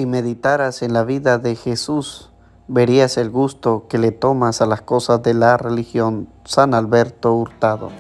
Si meditaras en la vida de Jesús, verías el gusto que le tomas a las cosas de la religión. San Alberto Hurtado.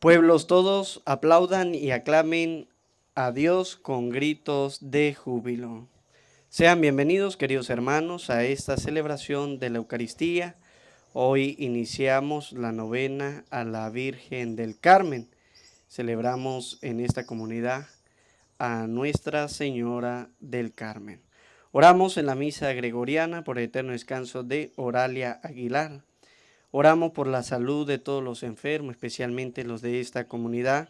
Pueblos todos, aplaudan y aclamen a Dios con gritos de júbilo. Sean bienvenidos, queridos hermanos, a esta celebración de la Eucaristía. Hoy iniciamos la novena a la Virgen del Carmen. Celebramos en esta comunidad a Nuestra Señora del Carmen. Oramos en la misa gregoriana por el eterno descanso de Oralia Aguilar. Oramos por la salud de todos los enfermos, especialmente los de esta comunidad.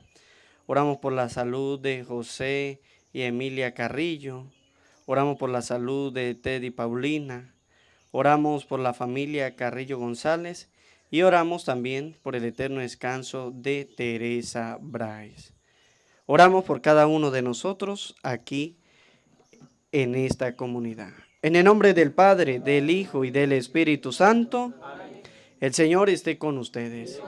Oramos por la salud de José y Emilia Carrillo. Oramos por la salud de Ted y Paulina. Oramos por la familia Carrillo González. Y oramos también por el eterno descanso de Teresa Bryce. Oramos por cada uno de nosotros aquí en esta comunidad. En el nombre del Padre, del Hijo y del Espíritu Santo. El Señor esté con ustedes.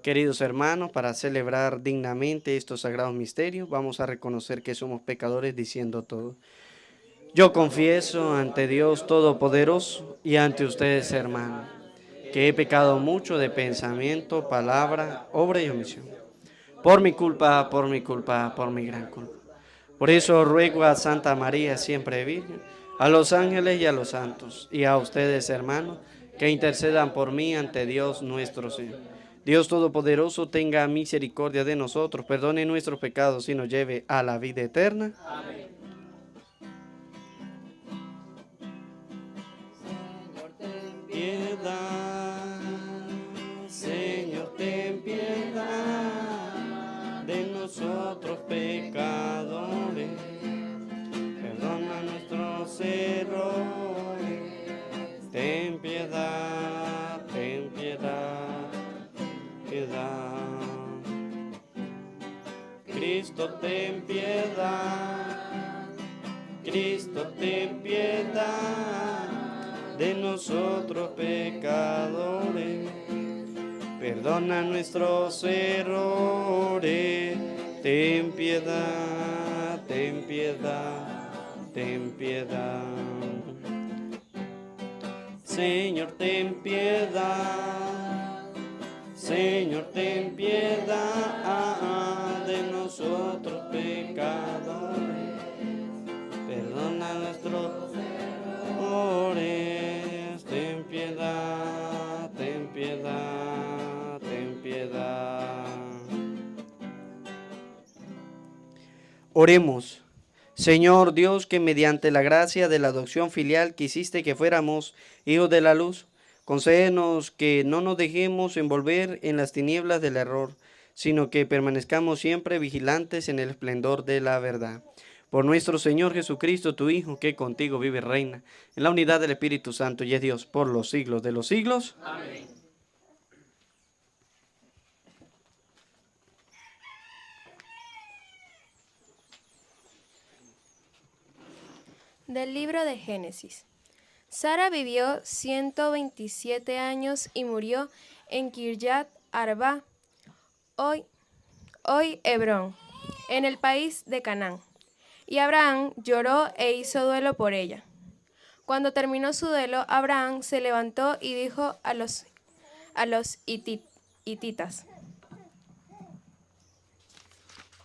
Queridos hermanos, para celebrar dignamente estos sagrados misterios, vamos a reconocer que somos pecadores diciendo todo. Yo confieso ante Dios Todopoderoso y ante ustedes, hermanos, que he pecado mucho de pensamiento, palabra, obra y omisión. Por mi culpa, por mi gran culpa. Por eso ruego a Santa María, siempre Virgen, a los ángeles y a los santos, y a ustedes, hermanos, que intercedan por mí ante Dios nuestro Señor. Dios Todopoderoso tenga misericordia de nosotros, perdone nuestros pecados y nos lleve a la vida eterna. Amén. Señor, ten piedad. Señor, ten piedad de nosotros pecadores. Perdona nuestros errores. Ten piedad, piedad. Cristo, ten piedad. Cristo, ten piedad de nosotros pecadores. Perdona nuestros errores. Ten piedad, ten piedad, ten piedad. Señor, ten piedad. Señor, ten piedad de nosotros pecadores. Perdona nuestros errores. Ten piedad, ten piedad, ten piedad. Oremos. Señor Dios, que mediante la gracia de la adopción filial quisiste que fuéramos hijos de la luz, concédenos que no nos dejemos envolver en las tinieblas del error, sino que permanezcamos siempre vigilantes en el esplendor de la verdad. Por nuestro Señor Jesucristo, tu Hijo, que contigo vive y reina, en la unidad del Espíritu Santo y es Dios por los siglos de los siglos. Amén. Del libro de Génesis. Sara vivió 127 años y murió en Kirjat Arba, hoy Hebrón, en el país de Canaán. Y Abraham lloró e hizo duelo por ella. Cuando terminó su duelo, Abraham se levantó y dijo a los hititas: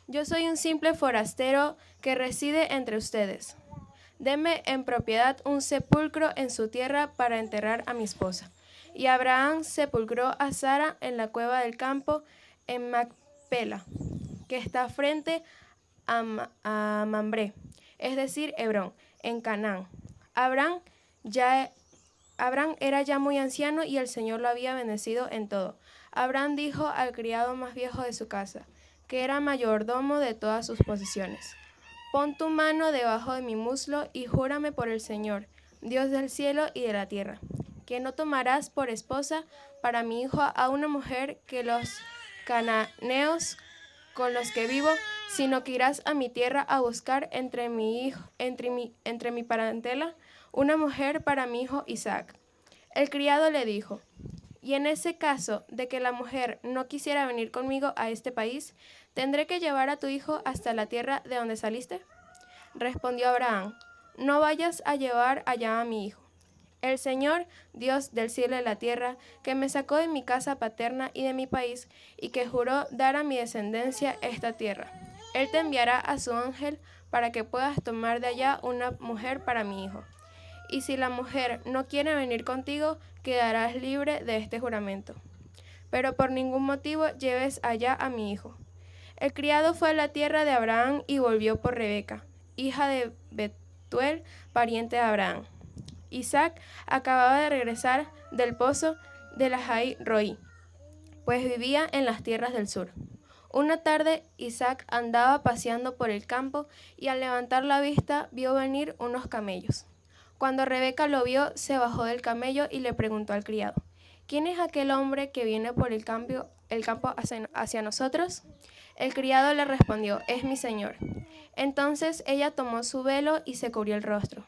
Yo soy un simple forastero que reside entre ustedes. Denme en propiedad un sepulcro en su tierra para enterrar a mi esposa. Y Abraham sepulcró a Sara en la cueva del campo en Macpela, que está frente a Mambré, es decir, Hebrón, en Canaán. Abraham era ya muy anciano y el Señor lo había bendecido en todo. Abraham dijo al criado más viejo de su casa, que era mayordomo de todas sus posesiones: Pon tu mano debajo de mi muslo y júrame por el Señor, Dios del cielo y de la tierra, que no tomarás por esposa para mi hijo a una mujer que los cananeos con los que vivo, sino que irás a mi tierra a buscar entre mi parentela una mujer para mi hijo Isaac. El criado le dijo: Y en ese caso de que la mujer no quisiera venir conmigo a este país, ¿tendré que llevar a tu hijo hasta la tierra de donde saliste? Respondió Abraham: No vayas a llevar allá a mi hijo. El Señor, Dios del cielo y de la tierra, que me sacó de mi casa paterna y de mi país, y que juró dar a mi descendencia esta tierra, Él te enviará a su ángel para que puedas tomar de allá una mujer para mi hijo. Y si la mujer no quiere venir contigo, quedarás libre de este juramento. Pero por ningún motivo lleves allá a mi hijo. El criado fue a la tierra de Abraham y volvió por Rebeca, hija de Betuel, pariente de Abraham. Isaac acababa de regresar del pozo de Lahai Roi, pues vivía en las tierras del sur. Una tarde Isaac andaba paseando por el campo y al levantar la vista vio venir unos camellos. Cuando Rebeca lo vio, se bajó del camello y le preguntó al criado: ¿Quién es aquel hombre que viene por el campo hacia nosotros? El criado le respondió: Es mi señor. Entonces ella tomó su velo y se cubrió el rostro.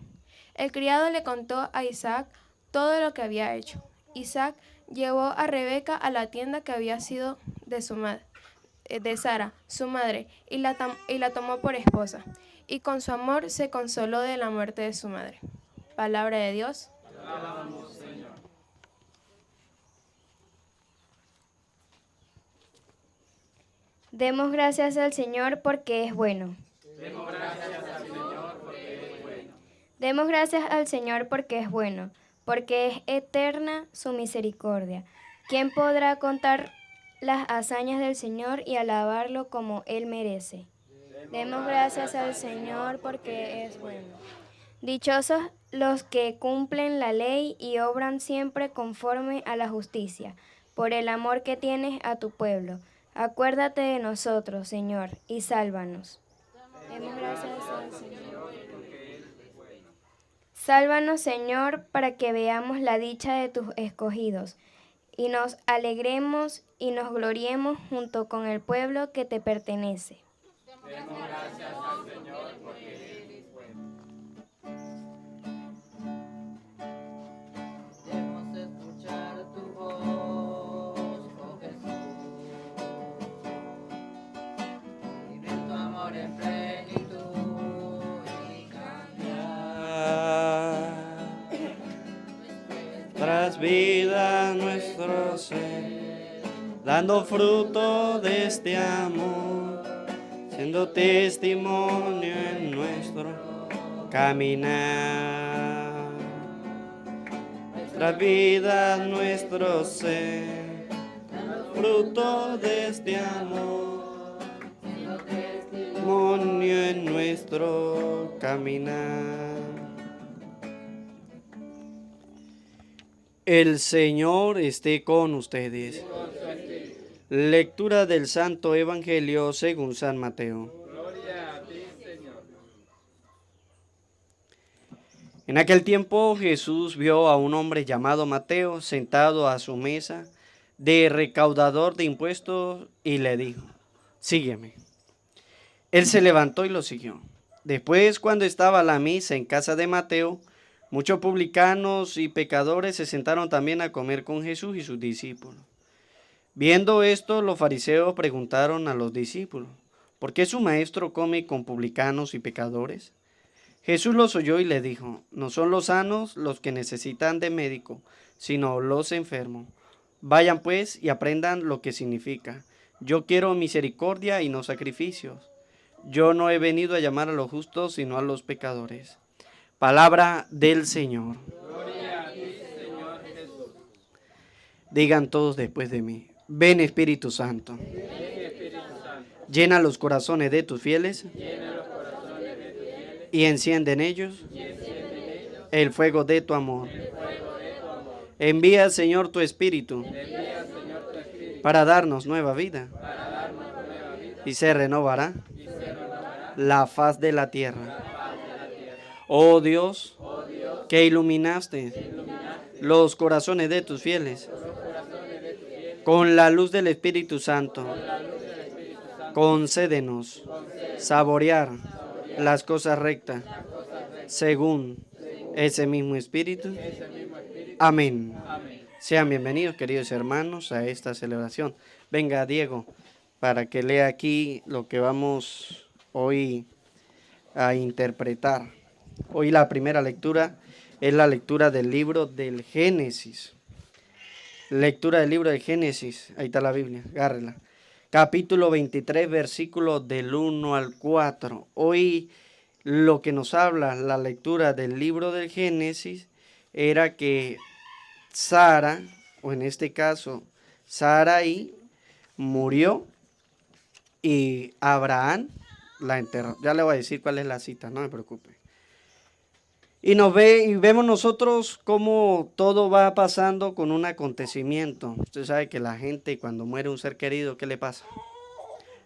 El criado le contó a Isaac todo lo que había hecho. Isaac llevó a Rebeca a la tienda que había sido de Sara, su madre, y la tomó por esposa, y con su amor se consoló de la muerte de su madre. Palabra de Dios. Te alabamos, Señor. Demos gracias al Señor porque es bueno. Demos gracias al Señor porque es bueno. Demos gracias al Señor porque es bueno, porque es eterna su misericordia. ¿Quién podrá contar las hazañas del Señor y alabarlo como Él merece? Demos gracias al Señor porque es bueno. Dichosos los que cumplen la ley y obran siempre conforme a la justicia, por el amor que tienes a tu pueblo. Acuérdate de nosotros, Señor, y sálvanos. Demos gracias al Señor. Sálvanos, Señor, para que veamos la dicha de tus escogidos, y nos alegremos y nos gloriemos junto con el pueblo que te pertenece. Demos gracias al Señor porque Él es bueno. Debemos escuchar tu voz, oh Jesús, y ver tu amor en plenitud y cambiar Tras vida nuestro ser, dando fruto de este amor, siendo testimonio en nuestro caminar. Nuestra vida, nuestro ser, fruto de este amor, siendo testimonio en nuestro caminar. El Señor esté con ustedes. Lectura del Santo Evangelio según San Mateo. Gloria a ti, Señor. En aquel tiempo Jesús vio a un hombre llamado Mateo sentado a su mesa de recaudador de impuestos y le dijo: Sígueme. Él se levantó y lo siguió. Después, cuando estaba la misa en casa de Mateo, muchos publicanos y pecadores se sentaron también a comer con Jesús y sus discípulos. Viendo esto, los fariseos preguntaron a los discípulos: ¿Por qué su maestro come con publicanos y pecadores? Jesús los oyó y le dijo, no son los sanos los que necesitan de médico, sino los enfermos. Vayan pues y aprendan lo que significa. Yo quiero misericordia y no sacrificios. Yo no he venido a llamar a los justos, sino a los pecadores. Palabra del Señor. Gloria a ti, Señor Jesús. Digan todos después de mí, ven Espíritu Santo. Llena los corazones de tus fieles y enciende en ellos el fuego de tu amor. Envía, Señor, tu Espíritu para darnos nueva vida y se renovará la faz de la tierra. Oh Dios, que iluminaste los corazones de tus fieles con la luz del Espíritu Santo, concédenos saborear las cosas rectas según ese mismo Espíritu. Amén. Sean bienvenidos, queridos hermanos, a esta celebración. Venga, Diego, para que lea aquí lo que vamos hoy a interpretar. Hoy la primera lectura es la lectura del libro del Génesis. Lectura del libro del Génesis, ahí está la Biblia, agárrela. Capítulo 23, versículos del 1 al 4. Hoy lo que nos habla la lectura del libro del Génesis era que Sara, o en este caso Sarai, murió y Abraham la enterró. Ya le voy a decir cuál es la cita, no me preocupe. Y vemos nosotros cómo todo va pasando con un acontecimiento. Usted sabe que la gente cuando muere un ser querido, ¿qué le pasa?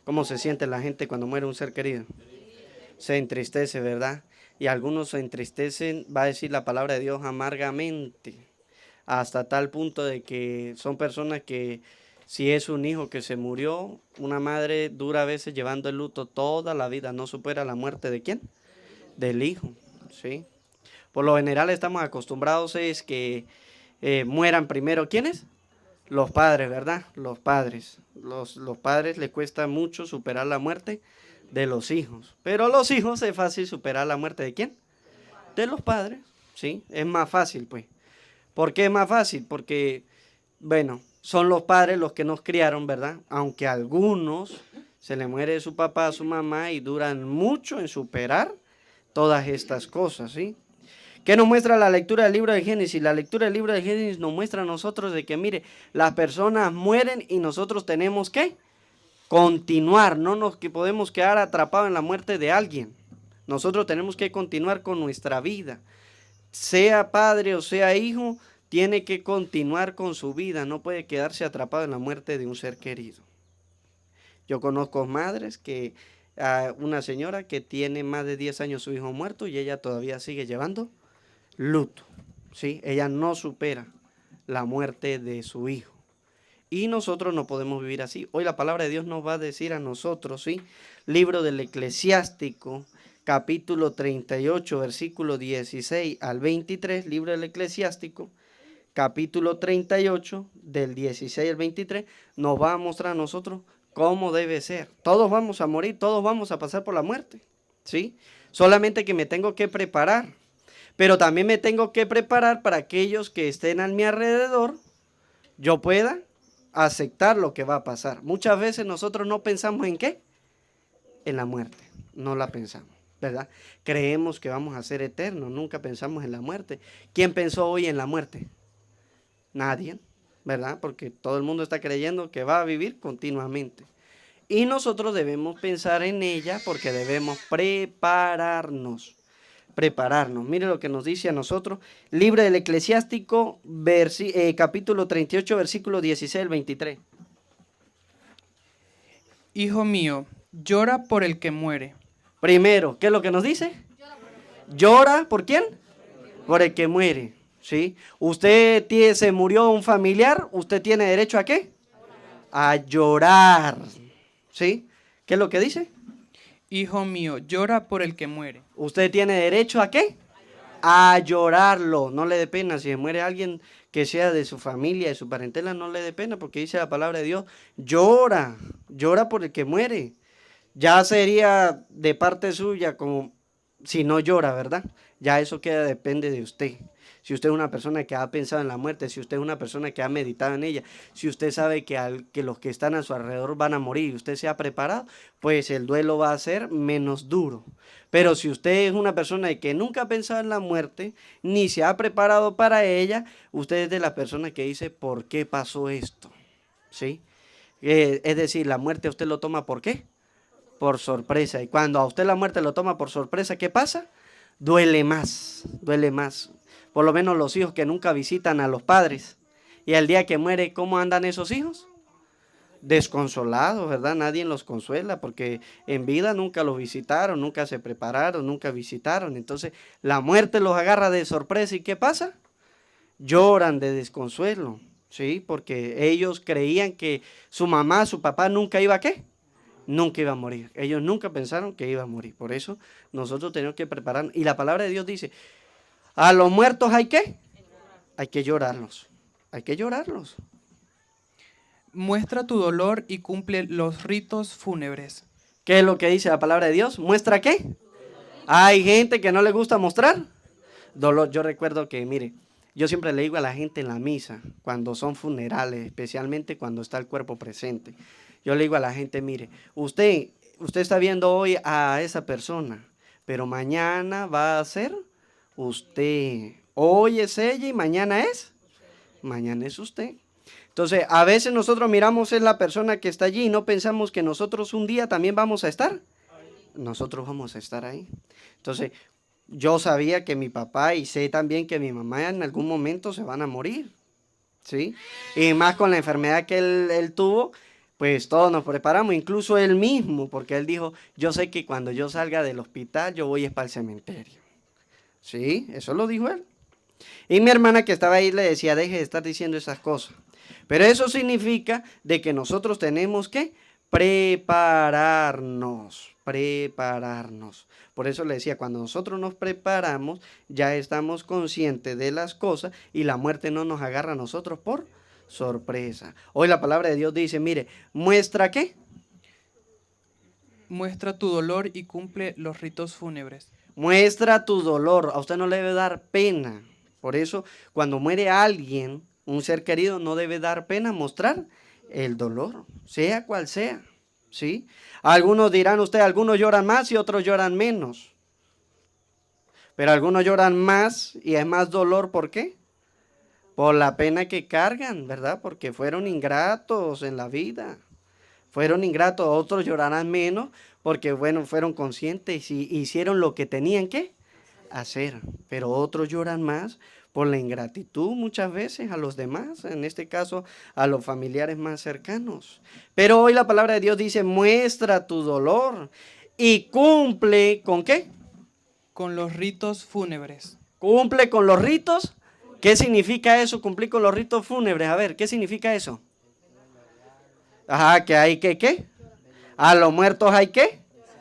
¿Cómo se siente la gente cuando muere un ser querido? Se entristece, ¿verdad? Y algunos se entristecen, va a decir la palabra de Dios, amargamente, hasta tal punto de que son personas que si es un hijo que se murió, una madre dura a veces llevando el luto toda la vida, no supera la muerte ¿de quién? Del hijo, ¿sí? Por lo general estamos acostumbrados es que mueran primero, ¿quiénes? Los padres, ¿verdad? Los padres. Los padres les cuesta mucho superar la muerte de los hijos. Pero a los hijos es fácil superar la muerte ¿de quién? De los padres, ¿sí? Es más fácil, pues. ¿Por qué es más fácil? Porque, bueno, son los padres los que nos criaron, ¿verdad? Aunque a algunos se le muere su papá, su mamá y duran mucho en superar todas estas cosas, ¿sí? ¿Qué nos muestra la lectura del libro de Génesis? La lectura del libro de Génesis nos muestra a nosotros de que, mire, las personas mueren y nosotros tenemos que continuar, no nos podemos quedar atrapados en la muerte de alguien. Nosotros tenemos que continuar con nuestra vida. Sea padre o sea hijo, tiene que continuar con su vida, no puede quedarse atrapado en la muerte de un ser querido. Yo conozco madres que, una señora que tiene más de 10 años su hijo muerto y ella todavía sigue llevando luto, ¿sí? Ella no supera la muerte de su hijo. Y nosotros no podemos vivir así. Hoy la palabra de Dios nos va a decir a nosotros, ¿sí? Libro del Eclesiástico, capítulo 38, versículo 16 al 23, libro del Eclesiástico, capítulo 38, del 16 al 23, nos va a mostrar a nosotros cómo debe ser. Todos vamos a morir, todos vamos a pasar por la muerte, ¿sí? Solamente que me tengo que preparar. Pero también me tengo que preparar para aquellos que estén a mi alrededor, yo pueda aceptar lo que va a pasar. Muchas veces nosotros no pensamos en ¿qué? En la muerte, no la pensamos, ¿verdad? Creemos que vamos a ser eternos, nunca pensamos en la muerte. ¿Quién pensó hoy en la muerte? Nadie, ¿verdad? Porque todo el mundo está creyendo que va a vivir continuamente. Y nosotros debemos pensar en ella porque debemos prepararnos. Mire lo que nos dice a nosotros, libro del Eclesiástico, capítulo 38, versículo 16 al 23. Hijo mío, llora por el que muere. Primero, ¿qué es lo que nos dice? Llora por quién? Por el que muere, ¿sí? Usted se murió un familiar, usted tiene derecho ¿a qué? A llorar, ¿sí? ¿Qué es lo que dice? Hijo mío, llora por el que muere. Usted tiene derecho ¿a qué? A llorarlo. No le dé pena. Si se muere alguien que sea de su familia, de su parentela, no le dé pena porque dice la palabra de Dios. Llora por el que muere. Ya sería de parte suya como si no llora, ¿verdad? Ya eso queda, depende de usted. Si usted es una persona que ha pensado en la muerte, si usted es una persona que ha meditado en ella, si usted sabe que los que están a su alrededor van a morir y usted se ha preparado, pues el duelo va a ser menos duro. Pero si usted es una persona que nunca ha pensado en la muerte, ni se ha preparado para ella, usted es de las personas que dice, ¿por qué pasó esto? ¿Sí? Es decir, la muerte usted lo toma ¿por qué? Por sorpresa. Y cuando a usted la muerte lo toma por sorpresa, ¿qué pasa? Duele más, duele más. Por lo menos los hijos que nunca visitan a los padres. Y al día que muere, ¿cómo andan esos hijos? Desconsolados, ¿verdad? Nadie los consuela porque en vida nunca los visitaron, nunca se prepararon, nunca visitaron. Entonces la muerte los agarra de sorpresa y ¿qué pasa? Lloran de desconsuelo, ¿sí? Porque ellos creían que su mamá, su papá nunca iba a ¿qué? Nunca iba a morir. Ellos nunca pensaron que iba a morir. Por eso nosotros tenemos que prepararnos. Y la palabra de Dios dice, a los muertos hay ¿qué? Hay que llorarlos. Hay que llorarlos. Muestra tu dolor y cumple los ritos fúnebres. ¿Qué es lo que dice la palabra de Dios? ¿Muestra qué? Hay gente que no le gusta mostrar dolor. Yo recuerdo que, mire, yo siempre le digo a la gente en la misa, cuando son funerales, especialmente cuando está el cuerpo presente, yo le digo a la gente, mire, usted está viendo hoy a esa persona, pero mañana va a ser usted. Hoy es ella y mañana es usted. Entonces, a veces nosotros miramos es la persona que está allí y no pensamos que nosotros un día también vamos a estar. Nosotros vamos a estar ahí. Entonces, yo sabía que mi papá y sé también que mi mamá en algún momento se van a morir, ¿sí? Y más con la enfermedad que él tuvo, pues todos nos preparamos, incluso él mismo, porque él dijo, yo sé que cuando yo salga del hospital, yo voy para el cementerio. ¿Sí? Eso lo dijo él. Y mi hermana que estaba ahí le decía, deje de estar diciendo esas cosas. Pero eso significa de que nosotros tenemos que prepararnos. Por eso le decía, cuando nosotros nos preparamos, ya estamos conscientes de las cosas y la muerte no nos agarra a nosotros por sorpresa. Hoy la palabra de Dios dice, mire, ¿muestra qué? Muestra tu dolor y cumple los ritos fúnebres. Muestra tu dolor. A usted no le debe dar pena. Por eso, cuando muere alguien, un ser querido, no debe dar pena mostrar el dolor, sea cual sea, ¿sí? Algunos dirán usted, algunos lloran más y otros lloran menos. Pero algunos lloran más y es más dolor, ¿por qué? Por la pena que cargan, ¿verdad? Porque fueron ingratos en la vida. Fueron ingratos, otros llorarán menos porque, bueno, fueron conscientes y hicieron lo que tenían que hacer. Pero otros lloran más por la ingratitud muchas veces a los demás, en este caso a los familiares más cercanos. Pero hoy la palabra de Dios dice, muestra tu dolor y cumple ¿con qué? Con los ritos fúnebres. Cumple con los ritos. ¿Qué significa eso? Cumplir con los ritos fúnebres. A ver, ¿qué significa eso? Ajá, que hay que ¿qué? A los muertos hay que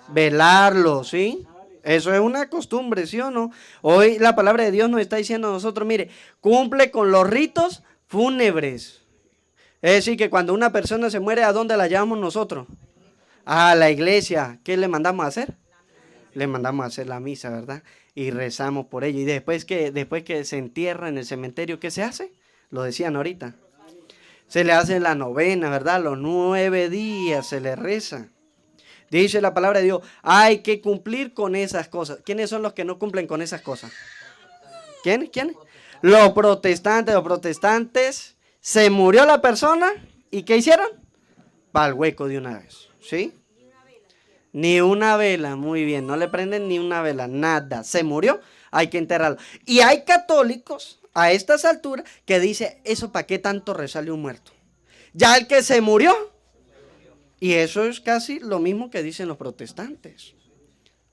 velarlos, ¿sí? Eso es una costumbre, ¿sí o no? Hoy la palabra de Dios nos está diciendo a nosotros, mire, cumple con los ritos fúnebres. Es decir, que cuando una persona se muere, ¿a dónde la llevamos nosotros? A la iglesia. ¿Qué le mandamos a hacer? Le mandamos a hacer la misa, ¿verdad? Y rezamos por ella. Y después que se entierra en el cementerio, ¿qué se hace? Lo decían ahorita. Se le hace la novena, ¿verdad? Los 9 días se le reza. Dice la palabra de Dios, hay que cumplir con esas cosas. ¿Quiénes son los que no cumplen con esas cosas? ¿Quiénes? Los protestantes, se murió la persona y ¿qué hicieron? Para el hueco de una vez, ¿sí? Ni una vela, muy bien, no le prenden ni una vela, nada, se murió, hay que enterrarlo. Y hay católicos a estas alturas que dice, eso para qué tanto rezarle un muerto. Ya el que se murió. Y eso es casi lo mismo que dicen los protestantes.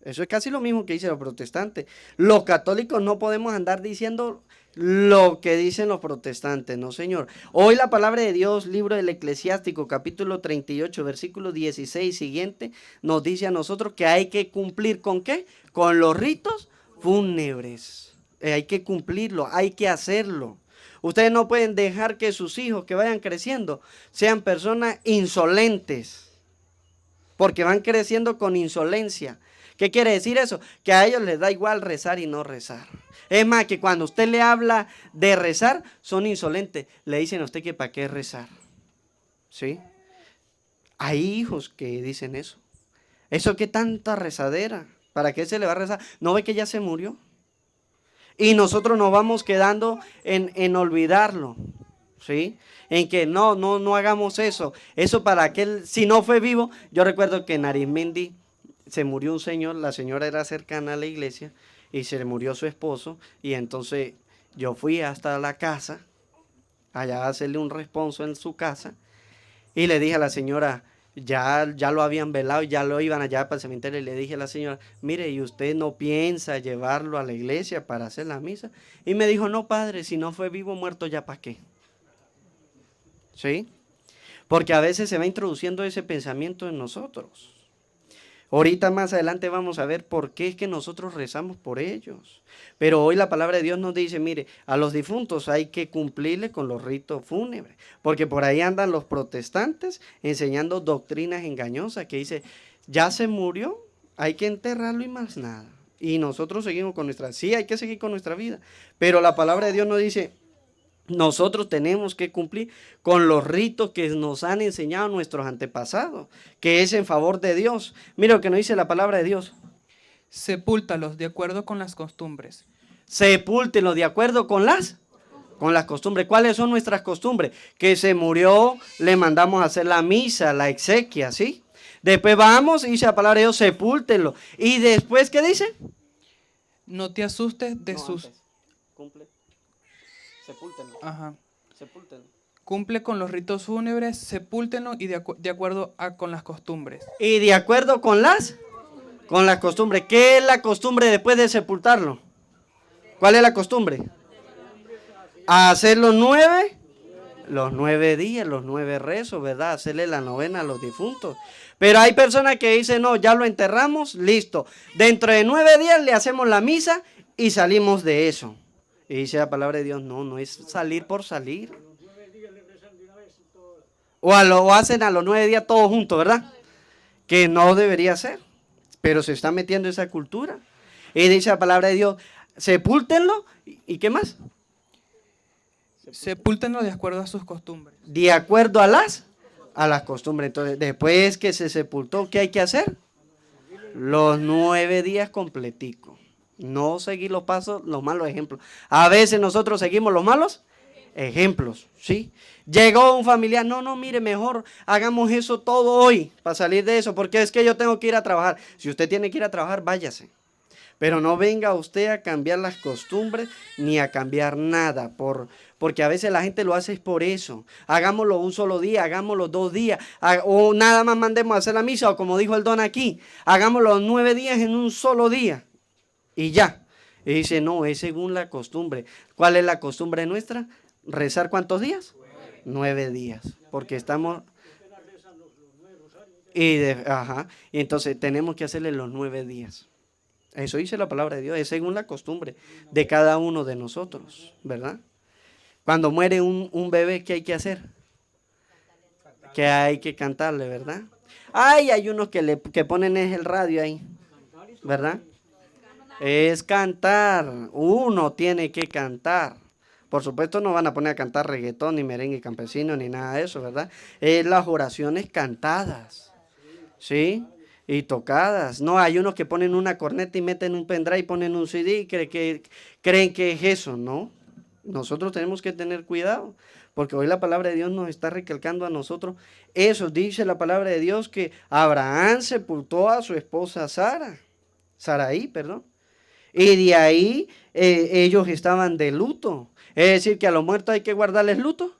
Eso es casi lo mismo que dicen los protestantes. Los católicos no podemos andar diciendo lo que dicen los protestantes, no señor. Hoy la palabra de Dios, libro del Eclesiástico, capítulo 38, versículo 16 siguiente, nos dice a nosotros que hay que cumplir ¿con qué? Con los ritos fúnebres. Hay que cumplirlo, hay que hacerlo. Ustedes no pueden dejar que sus hijos que vayan creciendo sean personas insolentes. porque van creciendo con insolencia. ¿Qué quiere decir eso? Que a ellos les da igual rezar y no rezar. Es más, que cuando usted le habla de rezar, son insolentes. Le dicen a usted que para qué rezar. ¿Sí? Hay hijos que dicen eso. ¿Eso qué tanta rezadera? ¿Para qué se le va a rezar? ¿No ve que ya se murió? Y nosotros nos vamos quedando en olvidarlo. ¿Sí? En que no hagamos eso. Eso para aquel, si no fue vivo. Yo recuerdo que en Arismendi se murió un señor, la señora era cercana a la iglesia y se le murió su esposo y entonces yo fui hasta la casa, allá a hacerle un responso en su casa y le dije a la señora, ya lo habían velado, ya lo iban allá para el cementerio y le dije a la señora, mire, ¿y usted no piensa llevarlo a la iglesia para hacer la misa? Y me dijo, no padre, si no fue vivo, muerto ya para qué. ¿Sí? Porque a veces se va introduciendo ese pensamiento en nosotros. Ahorita más adelante vamos a ver por qué es que nosotros rezamos por ellos. Pero hoy la palabra de Dios nos dice, mire, a los difuntos hay que cumplirle con los ritos fúnebres. Porque por ahí andan los protestantes enseñando doctrinas engañosas que dice, ya se murió, hay que enterrarlo y más nada. Y nosotros seguimos con sí, hay que seguir con nuestra vida. Pero la palabra de Dios nos dice, nosotros tenemos que cumplir con los ritos que nos han enseñado nuestros antepasados, que es en favor de Dios. Mira lo que nos dice la palabra de Dios. Sepúltalos de acuerdo con las costumbres. Sepúltenlos de acuerdo con las costumbres. ¿Cuáles son nuestras costumbres? Que se murió, le mandamos a hacer la misa, la exequia, ¿sí? Después vamos y dice la palabra de Dios, sepúltenlo. Y después, ¿qué dice? No te asustes de sus... Antes. Cumple. Sepúltenlo. Ajá. Sepúltenlo. Cumple con los ritos fúnebres, sepúltenlo y de acuerdo con las costumbres. Y de acuerdo con las costumbres. ¿Qué es la costumbre después de sepultarlo? ¿Cuál es la costumbre? Hacer los 9 días, los 9 rezos, ¿verdad? Hacerle la novena a los difuntos. Pero hay personas que dicen, no, ya lo enterramos, listo. Dentro de 9 días le hacemos la misa y salimos de eso. Y dice la palabra de Dios, no es salir por salir. O hacen a los 9 días todos juntos, ¿verdad? Que no debería ser. Pero se está metiendo esa cultura. Y dice la palabra de Dios, sepúltenlo. ¿Y qué más? Sepúltenlo de acuerdo a sus costumbres. De acuerdo a las costumbres. Entonces, después que se sepultó, ¿qué hay que hacer? Los 9 días completicos. No seguir los pasos, los malos ejemplos. A veces nosotros seguimos los malos ejemplos, ¿sí? Llegó un familiar, no, mire, mejor hagamos eso todo hoy para salir de eso, porque es que yo tengo que ir a trabajar. Si usted tiene que ir a trabajar, váyase. Pero no venga usted a cambiar las costumbres ni a cambiar nada, porque a veces la gente lo hace por eso. Hagámoslo un solo día, hagámoslo 2 días, o nada más mandemos a hacer la misa, o como dijo el don aquí, hagámoslo 9 días en un solo día. Y ya. Y dice, no, es según la costumbre. ¿Cuál es la costumbre nuestra? ¿Rezar cuántos días? 9 días. Porque estamos... Y entonces tenemos que hacerle los 9 días. Eso dice la palabra de Dios. Es según la costumbre de cada uno de nosotros, ¿verdad? Cuando muere un bebé, ¿qué hay que hacer? Que hay que cantarle, ¿verdad? Ay, hay unos que ponen el radio ahí, ¿verdad? Es cantar, uno tiene que cantar. Por supuesto no van a poner a cantar reggaetón, ni merengue campesino, ni nada de eso, ¿verdad? Es las oraciones cantadas, ¿sí? Y tocadas. No, hay unos que ponen una corneta y meten un pendrive y ponen un CD y creen que es eso, ¿no? Nosotros tenemos que tener cuidado, porque hoy la palabra de Dios nos está recalcando a nosotros eso. Dice la palabra de Dios que Abraham sepultó a su esposa Saraí, perdón. Y de ahí ellos estaban de luto. Es decir, que a los muertos hay que guardarles luto.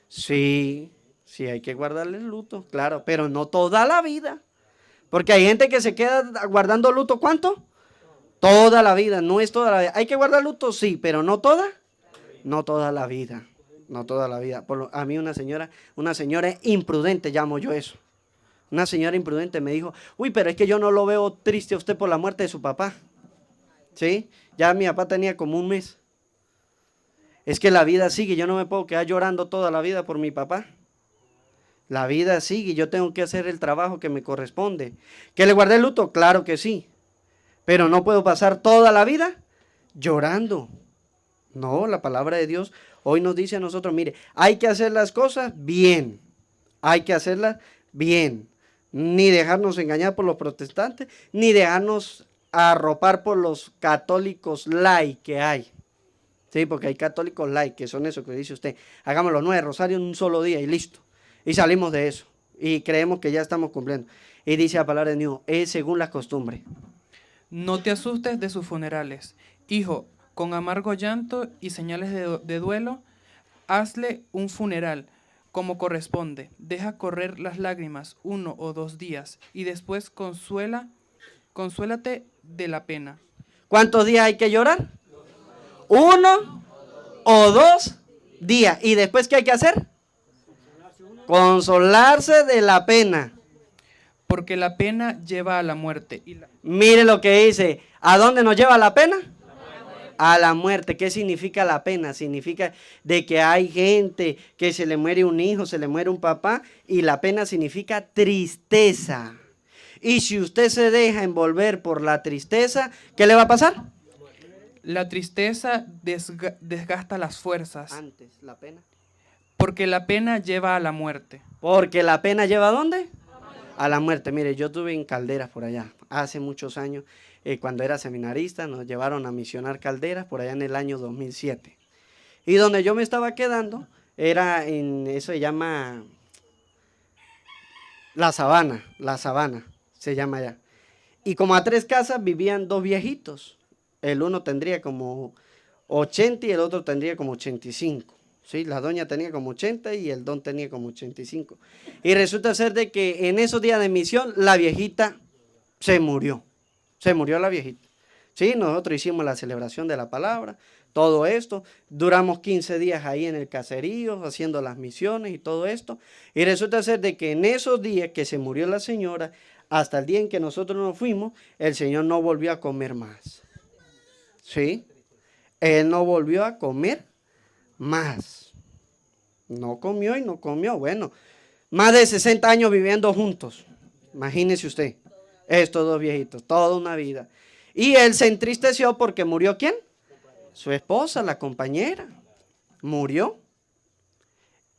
Sí, hay que guardarles luto, claro, pero no toda la vida. Porque hay gente que se queda guardando luto, ¿cuánto? Toda la vida, no es toda la vida. ¿Hay que guardar luto? Sí, pero no toda la vida. No toda la vida. A mí una señora imprudente, llamo yo eso. Una señora imprudente me dijo, uy, pero es que yo no lo veo triste a usted por la muerte de su papá. ¿Sí? Ya mi papá tenía como 1 mes. Es que la vida sigue, yo no me puedo quedar llorando toda la vida por mi papá. La vida sigue y yo tengo que hacer el trabajo que me corresponde. ¿Que le guardé el luto? Claro que sí. Pero no puedo pasar toda la vida llorando. No, la palabra de Dios hoy nos dice a nosotros, mire, hay que hacer las cosas bien. Hay que hacerlas bien. Ni dejarnos engañar por los protestantes, ni dejarnos arropar por los católicos light que hay. Sí, porque hay católicos light, que son eso que dice usted. Hagamos los 9 rosarios en un solo día y listo. Y salimos de eso. Y creemos que ya estamos cumpliendo. Y dice la palabra de Dios, es según la costumbre. No te asustes de sus funerales. Hijo, con amargo llanto y señales de duelo, hazle un funeral como corresponde. Deja correr las lágrimas 1 o 2 días y después consuélate de la pena. ¿Cuántos días hay que llorar? 1 o 2 días. ¿Y después qué hay que hacer? Consolarse de la pena. Porque la pena lleva a la muerte. Mire lo que dice. ¿A dónde nos lleva la pena? A la muerte. ¿Qué significa la pena? Significa de que hay gente que se le muere un hijo, se le muere un papá, y la pena significa tristeza. Y si usted se deja envolver por la tristeza, ¿qué le va a pasar? La tristeza desgasta las fuerzas. Antes, la pena. Porque la pena lleva a la muerte. Porque la pena lleva ¿a dónde? A la muerte. Mire, yo estuve en Calderas por allá, hace muchos años, cuando era seminarista, nos llevaron a misionar Calderas por allá en el año 2007. Y donde yo me estaba quedando, era en, eso se llama La Sabana, se llama allá. Y como a 3 casas vivían 2 viejitos. El uno tendría como 80 y el otro tendría como 85. ¿Sí? La doña tenía como 80 y el don tenía como 85. Y resulta ser de que en esos días de misión la viejita se murió. Se murió la viejita. ¿Sí? Nosotros hicimos la celebración de la palabra, todo esto. Duramos 15 días ahí en el caserío haciendo las misiones y todo esto. Y resulta ser de que en esos días que se murió la señora, hasta el día en que nosotros nos fuimos, el Señor no volvió a comer más. ¿Sí? Él no volvió a comer más. No comió y no comió. Bueno, más de 60 años viviendo juntos. Imagínese usted, estos 2 viejitos, toda una vida. Y él se entristeció porque murió ¿quién? Su esposa, la compañera. Murió.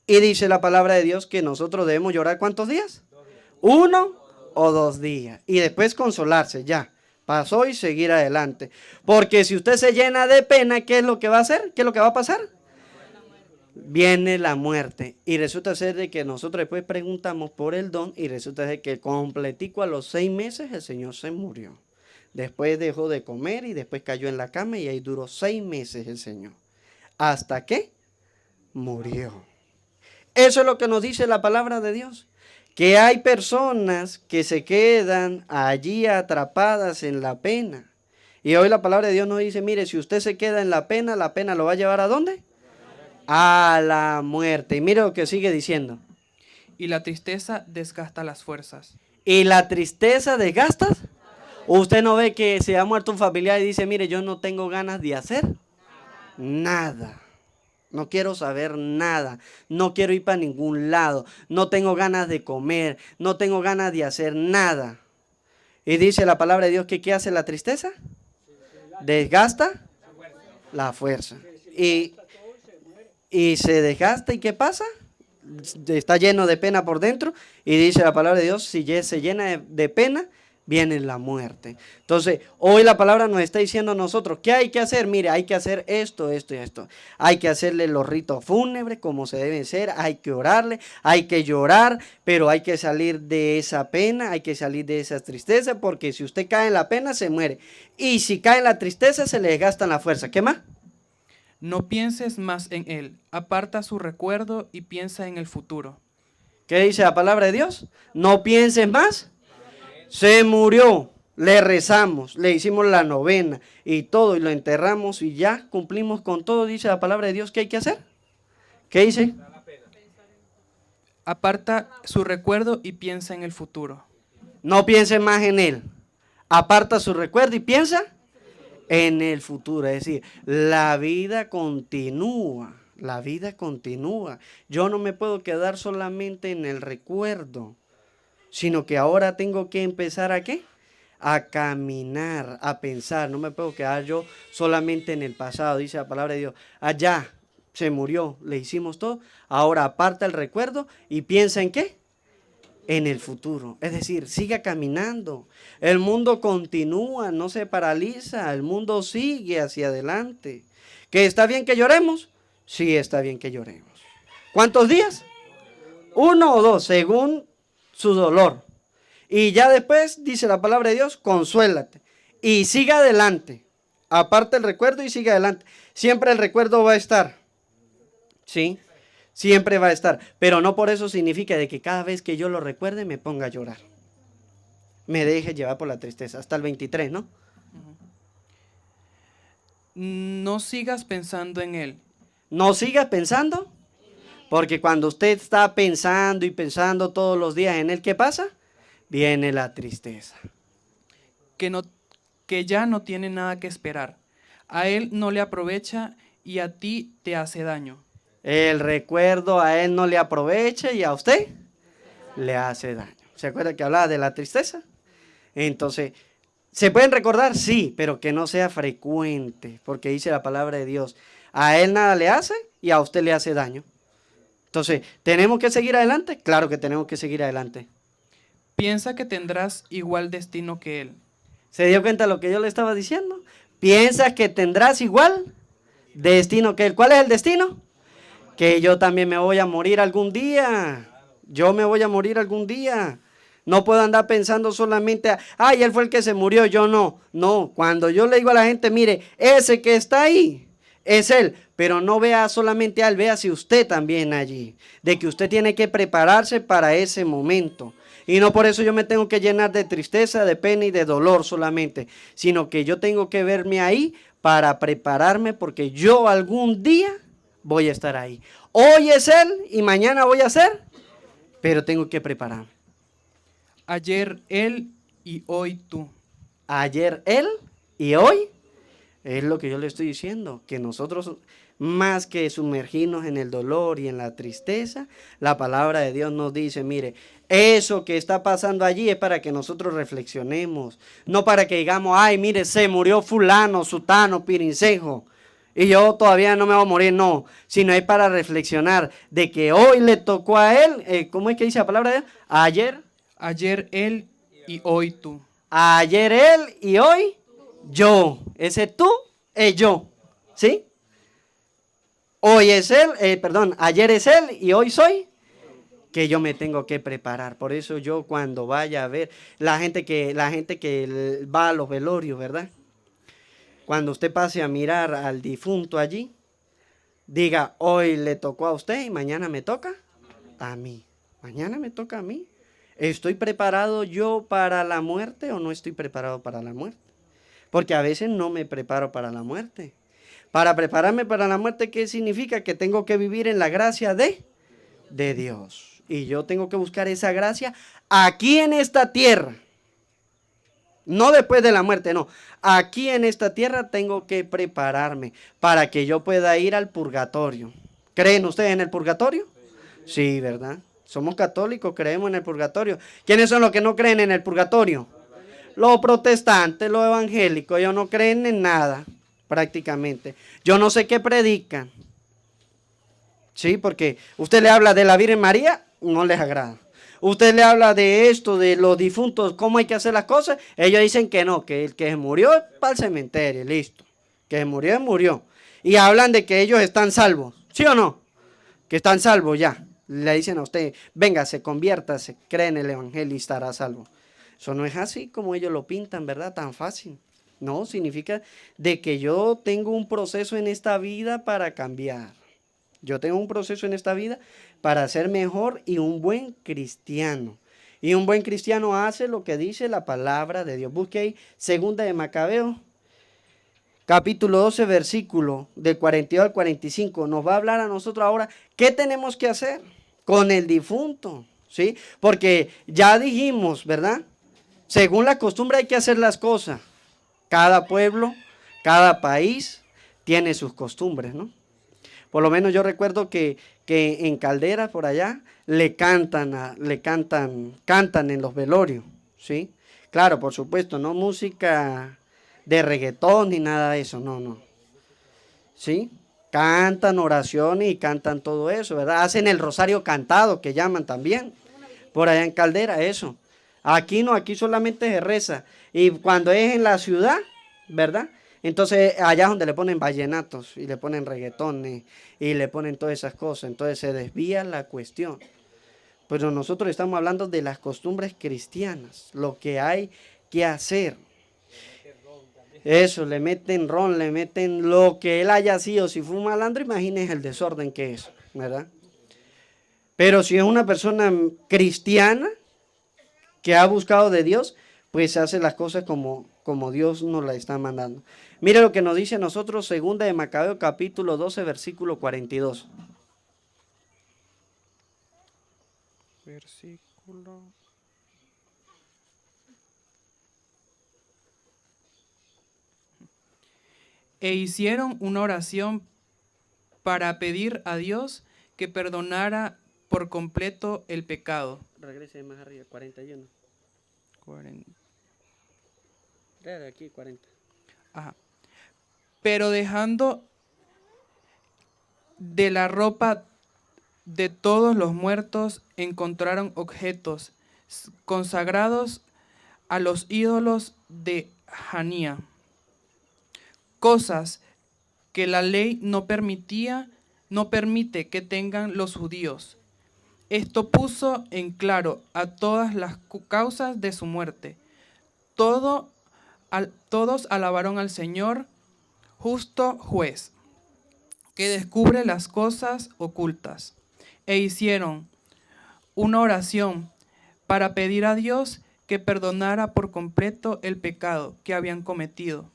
Y dice la palabra de Dios que nosotros debemos llorar ¿cuántos días? 1 o 2 días. Y después consolarse, ya. Pasó y seguir adelante. Porque si usted se llena de pena, ¿qué es lo que va a hacer? ¿Qué es lo que va a pasar? Viene la muerte. Y resulta ser de que nosotros después preguntamos por el don y resulta ser que completico a los 6 meses el Señor se murió. Después dejó de comer y después cayó en la cama y ahí duró 6 meses el Señor. ¿Hasta que murió? Eso es lo que nos dice la palabra de Dios. Que hay personas que se quedan allí atrapadas en la pena. Y hoy la palabra de Dios nos dice, mire, si usted se queda en la pena lo va a llevar ¿a dónde? A la muerte. Y mire lo que sigue diciendo. Y la tristeza desgasta las fuerzas. ¿Y la tristeza desgasta? Usted no ve que se ha muerto un familiar y dice, mire, yo no tengo ganas de hacer nada. No quiero saber nada, no quiero ir para ningún lado, no tengo ganas de comer, no tengo ganas de hacer nada. Y dice la palabra de Dios que ¿qué hace la tristeza? Desgasta la fuerza. Y se desgasta, ¿y qué pasa? Está lleno de pena por dentro y dice la palabra de Dios, si se llena de pena, viene la muerte. Entonces, hoy la palabra nos está diciendo a nosotros, ¿qué hay que hacer? Mire, hay que hacer esto, esto y esto. Hay que hacerle los ritos fúnebres como se deben ser, hay que orarle, hay que llorar, pero hay que salir de esa pena, hay que salir de esa tristeza, porque si usted cae en la pena, se muere. Y si cae en la tristeza, se le desgastan la fuerza. ¿Qué más? No pienses más en él, aparta su recuerdo y piensa en el futuro. ¿Qué dice la palabra de Dios? No pienses más. Se murió, le rezamos, le hicimos la novena y todo, y lo enterramos y ya cumplimos con todo, dice la palabra de Dios. ¿Qué hay que hacer? ¿Qué dice? Aparta su recuerdo y piensa en el futuro. No piense más en él. Aparta su recuerdo y piensa en el futuro. Es decir, la vida continúa. La vida continúa. Yo no me puedo quedar solamente en el recuerdo, sino que ahora tengo que empezar ¿a qué? A caminar, a pensar. No me puedo quedar yo solamente en el pasado, dice la palabra de Dios. Allá se murió, le hicimos todo. Ahora aparta el recuerdo y piensa en ¿qué? En el futuro. Es decir, siga caminando. El mundo continúa, no se paraliza. El mundo sigue hacia adelante. ¿Que está bien que lloremos? Sí, está bien que lloremos. ¿Cuántos días? 1 o 2, según su dolor. Y ya después, dice la palabra de Dios, consuélate. Y siga adelante. Aparte el recuerdo y siga adelante. Siempre el recuerdo va a estar. ¿Sí? Siempre va a estar. Pero no por eso significa de que cada vez que yo lo recuerde me ponga a llorar. Me deje llevar por la tristeza. Hasta el 23, ¿no? No sigas pensando en él. No siga pensando. Porque cuando usted está pensando y pensando todos los días en él, ¿qué pasa? Viene la tristeza. Que ya no tiene nada que esperar. A él no le aprovecha y a ti te hace daño. El recuerdo a él no le aprovecha y a usted le hace daño. ¿Se acuerda que hablaba de la tristeza? Entonces, ¿se pueden recordar? Sí, pero que no sea frecuente, porque dice la palabra de Dios, a él nada le hace y a usted le hace daño. Entonces, ¿tenemos que seguir adelante? Claro que tenemos que seguir adelante. Piensa que tendrás igual destino que él. ¿Se dio cuenta de lo que yo le estaba diciendo? ¿Piensas que tendrás igual destino que él? ¿Cuál es el destino? Que yo también me voy a morir algún día. Yo me voy a morir algún día. No puedo andar pensando solamente, ay, él fue el que se murió, yo no. No, cuando yo le digo a la gente, mire, ese que está ahí es él. Pero no vea solamente a él, vea si usted también allí. De que usted tiene que prepararse para ese momento. Y no por eso yo me tengo que llenar de tristeza, de pena y de dolor solamente. Sino que yo tengo que verme ahí para prepararme porque yo algún día voy a estar ahí. Hoy es él y mañana voy a ser, pero tengo que prepararme. Ayer él y hoy tú. Ayer él y hoy es lo que yo le estoy diciendo, que nosotros más que sumergirnos en el dolor y en la tristeza, la palabra de Dios nos dice, mire, eso que está pasando allí es para que nosotros reflexionemos, no para que digamos, ay, mire, se murió fulano, sutano, pirincejo, y yo todavía no me voy a morir, no, sino es para reflexionar de que hoy le tocó a él, ¿cómo es que dice la palabra de Dios? Ayer él y hoy tú. Ayer él y hoy yo. Ese tú es yo. ¿Sí? Hoy es él, ayer es él y hoy soy. Que yo me tengo que preparar. Por eso yo cuando vaya a ver la gente que va a los velorios, ¿verdad? Cuando usted pase a mirar al difunto allí, diga, hoy le tocó a usted y mañana me toca a mí. Mañana me toca a mí. ¿Estoy preparado yo para la muerte o no estoy preparado para la muerte? Porque a veces no me preparo para la muerte. Para prepararme para la muerte, ¿qué significa? Que tengo que vivir en la gracia de Dios. Y yo tengo que buscar esa gracia aquí en esta tierra. No después de la muerte, no. Aquí en esta tierra tengo que prepararme para que yo pueda ir al purgatorio. ¿Creen ustedes en el purgatorio? Sí, ¿verdad? Somos católicos, creemos en el purgatorio. ¿Quiénes son los que no creen en el purgatorio? Los protestantes, los evangélicos, ellos no creen en nada, prácticamente. Yo no sé qué predican. Sí, porque usted le habla de la Virgen María, no les agrada. Usted le habla de esto, de los difuntos, cómo hay que hacer las cosas. Ellos dicen que no, que el que se murió es para el cementerio, listo. Que se murió, murió. Y hablan de que ellos están salvos, ¿sí o no? Que están salvos ya. Le dicen a usted, véngase, conviértase, cree en el evangelio y estará salvo. Eso no es así como ellos lo pintan, ¿verdad? Tan fácil. No, significa de que yo tengo un proceso en esta vida para cambiar. Yo tengo un proceso en esta vida para ser mejor y un buen cristiano. Y un buen cristiano hace lo que dice la palabra de Dios. Busque ahí, segunda de Macabeos, capítulo 12, versículo del 42 al 45. Nos va a hablar a nosotros ahora qué tenemos que hacer con el difunto, ¿sí? Porque ya dijimos, ¿verdad? Según la costumbre hay que hacer las cosas. Cada pueblo, cada país tiene sus costumbres, ¿no? Por lo menos yo recuerdo que en Caldera, por allá, cantan en los velorios, ¿sí? Claro, por supuesto, no música de reggaetón ni nada de eso, no. ¿Sí? Cantan oraciones y cantan todo eso, ¿verdad? Hacen el rosario cantado, que llaman también, por allá en Caldera, eso. Aquí no, aquí solamente se reza. Y cuando es en la ciudad, ¿verdad? Entonces allá es donde le ponen vallenatos y le ponen reggaetones y le ponen todas esas cosas. Entonces se desvía la cuestión. Pero nosotros estamos hablando de las costumbres cristianas, lo que hay que hacer. Eso, le meten ron, le meten lo que él haya sido. Si fue un malandro, imagínense el desorden que es, ¿verdad? Pero si es una persona cristiana que ha buscado de Dios, pues hace las cosas como Dios nos la está mandando. Mira lo que nos dice a nosotros, segunda de Macabeo, capítulo 12, versículo 42. Versículo. E hicieron una oración para pedir a Dios que perdonara por completo el pecado. Regrese más arriba, 41. 40. De aquí, 40. Ajá. Pero dejando de la ropa de todos los muertos, encontraron objetos consagrados a los ídolos de Janía, cosas que la ley no permite que tengan los judíos. Esto puso en claro a todas las causas de su muerte. Todos alabaron al Señor, justo juez, que descubre las cosas ocultas, e hicieron una oración para pedir a Dios que perdonara por completo el pecado que habían cometido.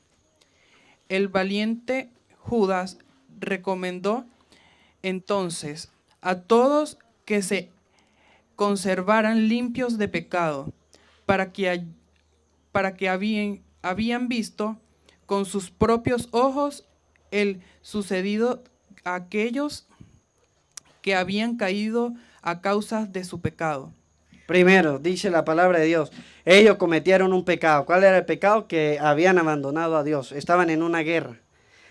El valiente Judas recomendó entonces a todos que se conservaran limpios de pecado, para que habían visto con sus propios ojos el sucedido a aquellos que habían caído a causa de su pecado. Primero, dice la palabra de Dios, ellos cometieron un pecado. ¿Cuál era el pecado? Que habían abandonado a Dios, estaban en una guerra,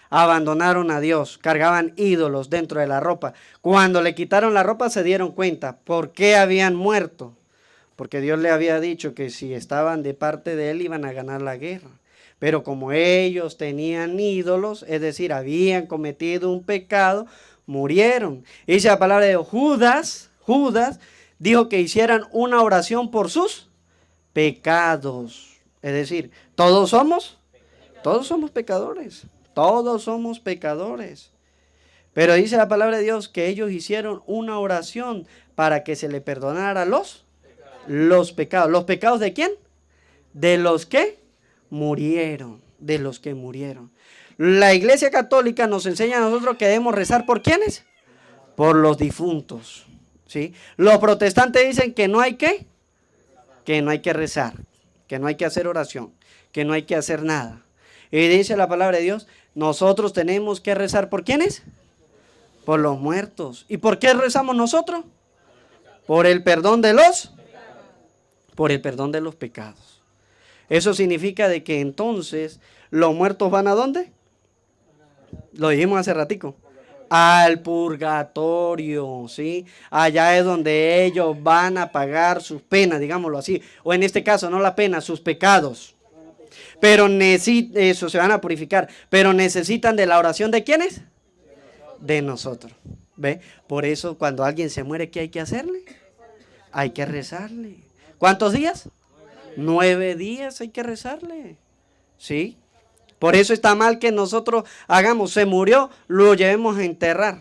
abandonaron a Dios, cargaban ídolos dentro de la ropa. Cuando le quitaron la ropa se dieron cuenta por qué habían muerto, porque Dios le había dicho que si estaban de parte de él iban a ganar la guerra. Pero como ellos tenían ídolos, es decir, habían cometido un pecado, murieron. Dice la palabra de Judas dijo que hicieran una oración por sus pecados. Es decir, todos somos pecadores. Todos somos pecadores. Pero dice la palabra de Dios que ellos hicieron una oración para que se le perdonara los pecados. ¿Los pecados de quién? De los que murieron. De los que murieron. La Iglesia Católica nos enseña a nosotros que debemos rezar ¿por quiénes? Por los difuntos. ¿Sí? Los protestantes dicen que no hay que rezar, que no hay que hacer oración, que no hay que hacer nada. Y dice la palabra de Dios, nosotros tenemos que rezar ¿por quiénes? Por los muertos. ¿Y por qué rezamos nosotros? Por el perdón de los pecados. Eso significa de que entonces los muertos van ¿a dónde? Lo dijimos hace ratico. Al purgatorio, ¿sí? Allá es donde ellos van a pagar sus penas, digámoslo así. O en este caso, no la pena, sus pecados. Pero eso se van a purificar. Pero necesitan de la oración ¿de quiénes? De nosotros. ¿Ve? Por eso cuando alguien se muere, ¿qué hay que hacerle? Hay que rezarle. ¿Cuántos días? 9 días hay que rezarle. ¿Sí? Por eso está mal que nosotros hagamos, se murió, lo llevemos a enterrar,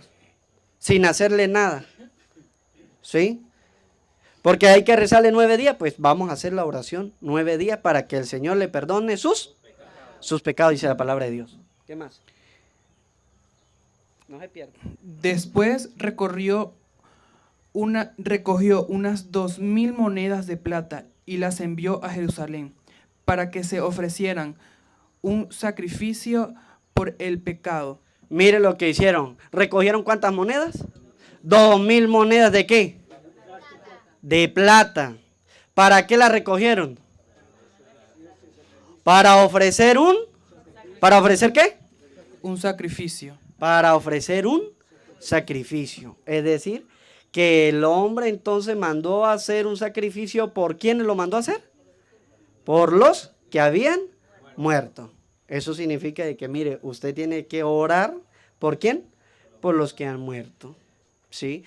sin hacerle nada. ¿Sí? Porque hay que rezarle 9 días, pues vamos a hacer la oración 9 días para que el Señor le perdone sus pecados, dice la palabra de Dios. ¿Qué más? No se pierda. Después recogió unas 2,000 monedas de plata y las envió a Jerusalén para que se ofrecieran un sacrificio por el pecado. Mire lo que hicieron. ¿Recogieron cuántas monedas? 2.000 monedas ¿de qué? De plata. ¿Para qué las recogieron? Para ofrecer ¿para ofrecer qué? Un sacrificio. Para ofrecer un sacrificio. Es decir, que el hombre entonces mandó a hacer un sacrificio. ¿Por quién lo mandó a hacer? Por los que habían muerto. Eso significa de que, mire, usted tiene que orar. ¿Por quién? Por los que han muerto. ¿Sí?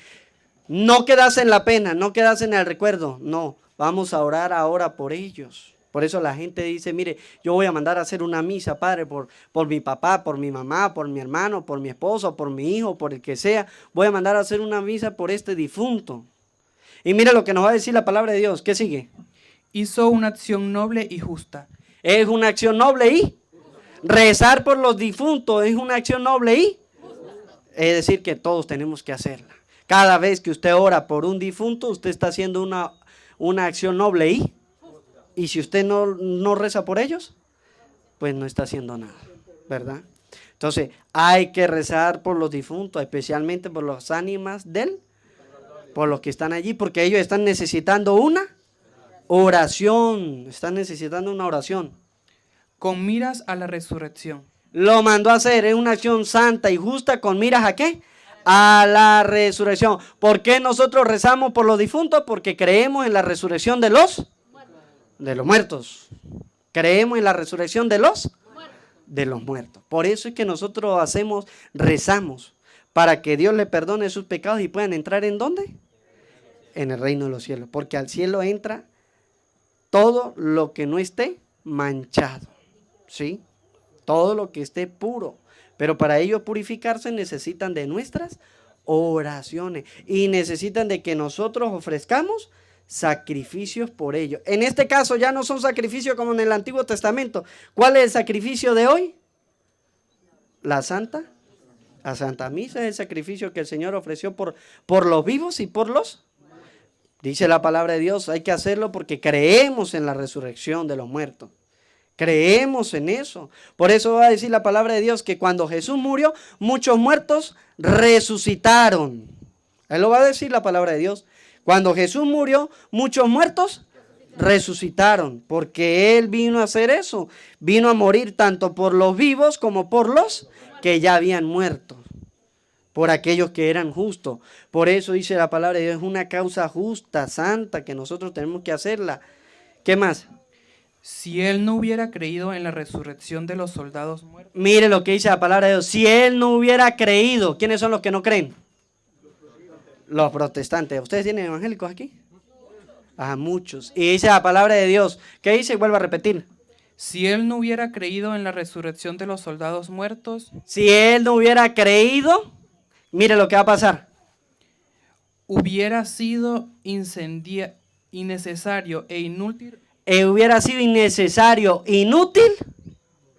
No quedarse en la pena, no quedarse en el recuerdo. No, vamos a orar ahora por ellos. Por eso la gente dice, mire, yo voy a mandar a hacer una misa, Padre, por mi papá, por mi mamá, por mi hermano, por mi esposo, por mi hijo, por el que sea. Voy a mandar a hacer una misa por este difunto. Y mire lo que nos va a decir la palabra de Dios. ¿Qué sigue? Hizo una acción noble y justa. Es una acción noble y rezar por los difuntos es una acción noble y es decir que todos tenemos que hacerla. Cada vez que usted ora por un difunto, usted está haciendo una acción noble y si usted no reza por ellos, pues no está haciendo nada, ¿verdad? Entonces hay que rezar por los difuntos, especialmente por las ánimas por los que están allí, porque ellos están necesitando una oración, están necesitando una oración. Con miras a la resurrección. Lo mandó a hacer, es una acción santa y justa con miras ¿a qué? A la resurrección. ¿Por qué nosotros rezamos por los difuntos? Porque creemos en la resurrección de los muertos. Creemos en la resurrección de los muertos. Por eso es que nosotros rezamos para que Dios le perdone sus pecados y puedan entrar ¿en dónde? En el reino de los cielos. Porque al cielo entra todo lo que no esté manchado. ¿Sí? Todo lo que esté puro. Pero para ello purificarse necesitan de nuestras oraciones. Y necesitan de que nosotros ofrezcamos sacrificios por ello. En este caso ya no son sacrificios como en el Antiguo Testamento. ¿Cuál es el sacrificio de hoy? La Santa Misa es el sacrificio que el Señor ofreció por los vivos y por los. Dice la palabra de Dios, hay que hacerlo porque creemos en la resurrección de los muertos. Creemos en eso. Por eso va a decir la palabra de Dios que cuando Jesús murió, muchos muertos resucitaron. Él lo va a decir la palabra de Dios. Cuando Jesús murió, muchos muertos resucitaron. Porque Él vino a hacer eso. Vino a morir tanto por los vivos como por los que ya habían muerto. Por aquellos que eran justos. Por eso dice la palabra de Dios, es una causa justa, santa, que nosotros tenemos que hacerla. ¿Qué más? Si él no hubiera creído en la resurrección de los soldados muertos. Mire lo que dice la palabra de Dios. Si él no hubiera creído, ¿quiénes son los que no creen? Los protestantes. ¿Ustedes tienen evangélicos aquí? Ah, muchos. Y dice la palabra de Dios. ¿Qué dice? Vuelvo a repetir. Si él no hubiera creído en la resurrección de los soldados muertos. Si él no hubiera creído, mire lo que va a pasar. Hubiera sido innecesario e inútil. Hubiera sido innecesario, inútil.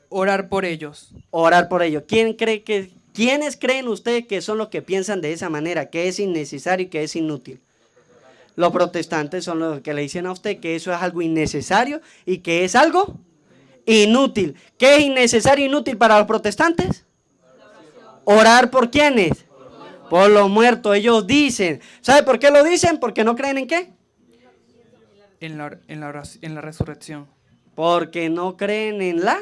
Orar por ellos. Orar por ellos. ¿Quiénes creen ustedes que son los que piensan de esa manera? Que es innecesario y que es inútil. Los protestantes son los que le dicen a usted que eso es algo innecesario y que es algo inútil. ¿Qué es innecesario e inútil para los protestantes? Orar por ¿quiénes? Por los muertos. Ellos dicen. ¿Sabe por qué lo dicen? Porque no creen en qué. En la resurrección. Porque no creen en la.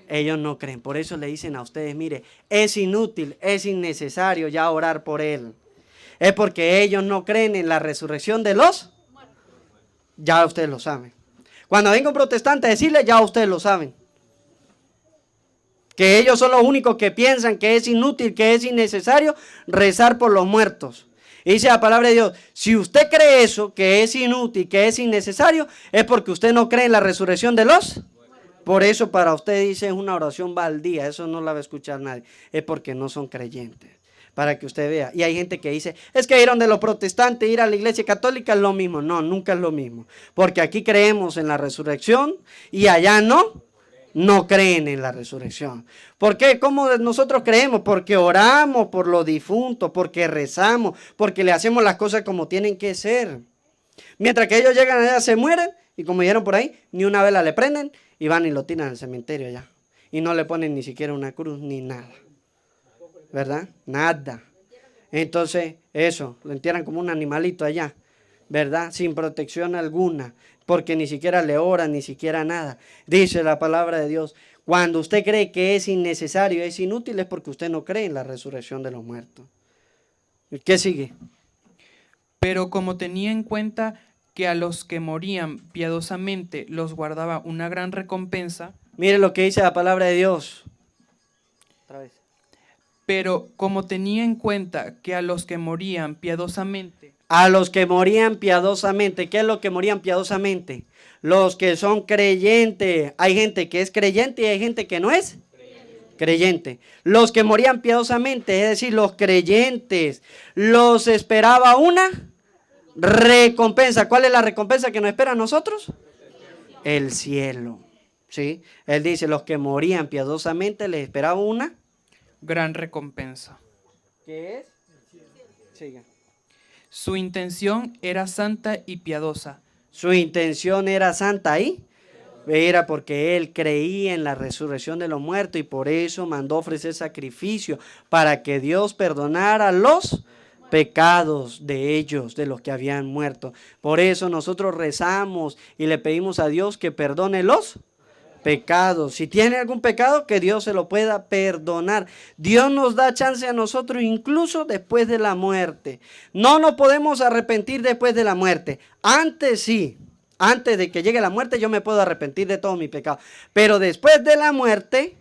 Ellos no creen. Por eso le dicen a ustedes, mire, es inútil, es innecesario ya orar por él. Es porque ellos no creen en la resurrección de los. Ya ustedes lo saben. Cuando venga un protestante a decirle, ya ustedes lo saben. Que ellos son los únicos que piensan que es inútil, que es innecesario rezar por los muertos. Y dice la palabra de Dios, si usted cree eso, que es inútil, que es innecesario, es porque usted no cree en la resurrección de los. Por eso para usted dice es una oración baldía, eso no la va a escuchar nadie. Es porque no son creyentes, para que usted vea. Y hay gente que dice, es que ir donde los protestantes, ir a la iglesia católica es lo mismo. No, nunca es lo mismo. Porque aquí creemos en la resurrección y allá no creen en la resurrección. ¿Por qué? ¿Cómo nosotros creemos? Porque oramos por los difuntos, porque rezamos, porque le hacemos las cosas como tienen que ser. Mientras que ellos llegan allá, se mueren, y como dijeron por ahí, ni una vela le prenden, y van y lo tiran al cementerio allá. Y no le ponen ni siquiera una cruz ni nada. ¿verdad? Nada. Entonces, eso, lo entierran como un animalito allá, ¿verdad? Sin protección alguna, porque ni siquiera le oran, ni siquiera nada. Dice la palabra de Dios, cuando usted cree que es innecesario, es inútil, es porque usted no cree en la resurrección de los muertos. ¿Qué sigue? Pero como tenía en cuenta que a los que morían piadosamente los guardaba una gran recompensa, Mire lo que dice la palabra de Dios. Otra vez. pero como tenía en cuenta que a los que morían piadosamente, A los que morían piadosamente. ¿Qué es lo que morían piadosamente? Los que son creyentes. Hay gente que es creyente y hay gente que no es creyente. Los que morían piadosamente, es decir, los creyentes, los esperaba una recompensa. ¿Cuál es la recompensa que nos espera a nosotros? El cielo. ¿Sí? Él dice, los que morían piadosamente les esperaba una. gran recompensa. ¿Qué es? Siga. Su intención era santa y piadosa. Su intención era santa ahí. Era porque él creía en la resurrección de los muertos y por eso mandó ofrecer sacrificio para que Dios perdonara los pecados de ellos, de los que habían muerto. Por eso nosotros rezamos y le pedimos a Dios que perdone los pecados. Si tiene algún pecado, que Dios se lo pueda perdonar. Dios nos da chance a nosotros incluso después de la muerte. No nos podemos arrepentir después de la muerte. Antes sí. Antes de que llegue la muerte yo me puedo arrepentir de todos mis pecados. Pero después de la muerte,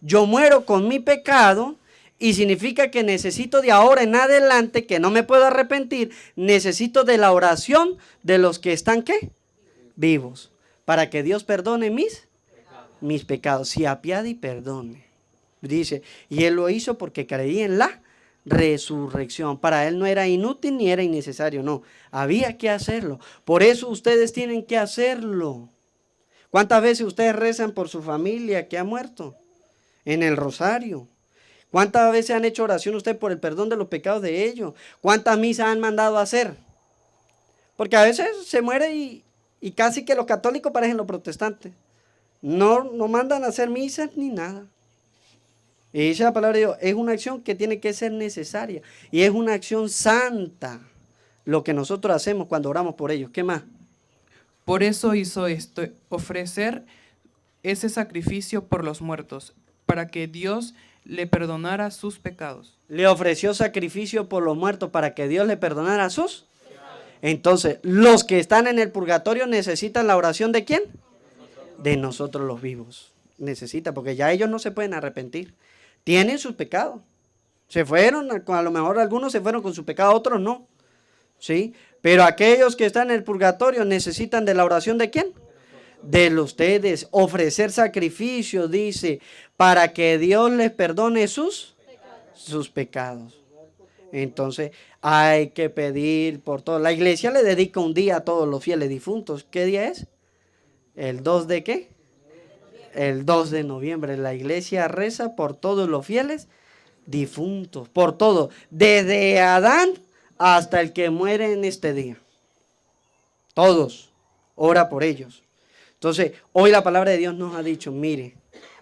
yo muero con mi pecado y significa que necesito de ahora en adelante, que no me puedo arrepentir, necesito de la oración de los que están, ¿qué? Vivos. Para que Dios perdone mis pecados. Si apiade y perdone. Dice, y Él lo hizo porque creía en la resurrección. Para Él no era inútil ni era innecesario, no. Había que hacerlo. Por eso ustedes tienen que hacerlo. ¿Cuántas veces ustedes rezan por su familia que ha muerto? En el rosario. ¿Cuántas veces han hecho oración ustedes por el perdón de los pecados de ellos? ¿Cuántas misas han mandado a hacer? Porque a veces se muere y casi que los católicos parecen los protestantes. No mandan a hacer misas ni nada. Y dice la palabra de Dios, es una acción que tiene que ser necesaria. Y es una acción santa lo que nosotros hacemos cuando oramos por ellos. ¿Qué más? Por eso hizo esto, ofrecer ese sacrificio por los muertos, para que Dios le perdonara sus pecados. Le ofreció sacrificio por los muertos para que Dios le perdonara sus. Entonces, los que están en el purgatorio necesitan la oración ¿de quién? De nosotros los vivos. Necesita, porque ya ellos no se pueden arrepentir. Tienen sus pecados. Se fueron, a lo mejor algunos se fueron con su pecado, otros no. ¿Sí? Pero aquellos que están en el purgatorio necesitan de la oración ¿de quién? De ustedes. Ofrecer sacrificio, dice, para que Dios les perdone sus pecados. Entonces hay que pedir por todo. La iglesia le dedica un día a todos los fieles difuntos. ¿Qué día es? ¿El 2 de qué? El 2 de noviembre. La iglesia reza por todos los fieles difuntos. Por todo. Desde Adán hasta el que muere en este día. Todos. Ora por ellos. Entonces, hoy la palabra de Dios nos ha dicho, mire,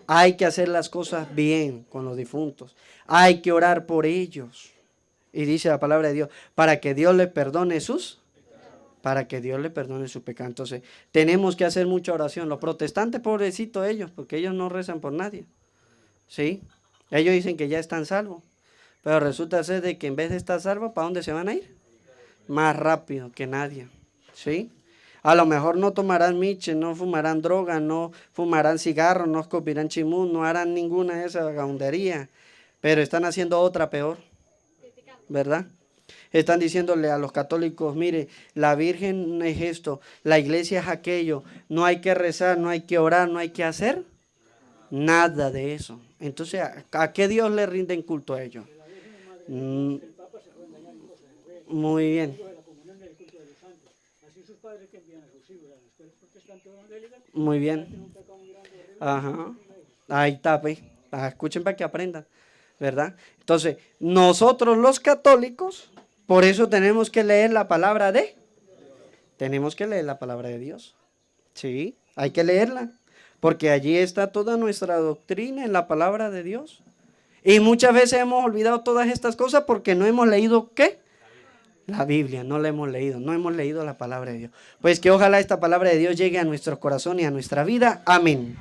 hay que hacer las cosas bien con los difuntos. Hay que orar por ellos. Y dice la palabra de Dios, para que Dios les perdone sus pecados. Entonces, tenemos que hacer mucha oración. Los protestantes, pobrecitos ellos, porque ellos no rezan por nadie. ¿Sí? Ellos dicen que ya están salvos. Pero resulta ser de que en vez de estar salvos, ¿para dónde se van a ir? Más rápido que nadie. ¿Sí? A lo mejor no tomarán miche, no fumarán droga, no fumarán cigarro, no escupirán chimún, no harán ninguna de esas vagabunderías. Pero están haciendo otra peor. ¿Verdad? Están diciéndole a los católicos, mire, la Virgen es esto, la iglesia es aquello, no hay que rezar, no hay que orar, no hay que hacer nada de eso. Entonces, ¿a qué Dios le rinden culto a ellos? Muy bien. Muy bien. Ajá. Ahí está, pues. Escuchen para que aprendan. ¿Verdad? Entonces, nosotros los católicos, por eso tenemos que leer la palabra de Dios. Sí, hay que leerla, porque allí está toda nuestra doctrina en la palabra de Dios. Y muchas veces hemos olvidado todas estas cosas porque no hemos leído, ¿qué? La Biblia, no la hemos leído, no hemos leído la palabra de Dios. Pues que ojalá esta palabra de Dios llegue a nuestro corazón y a nuestra vida. Amén.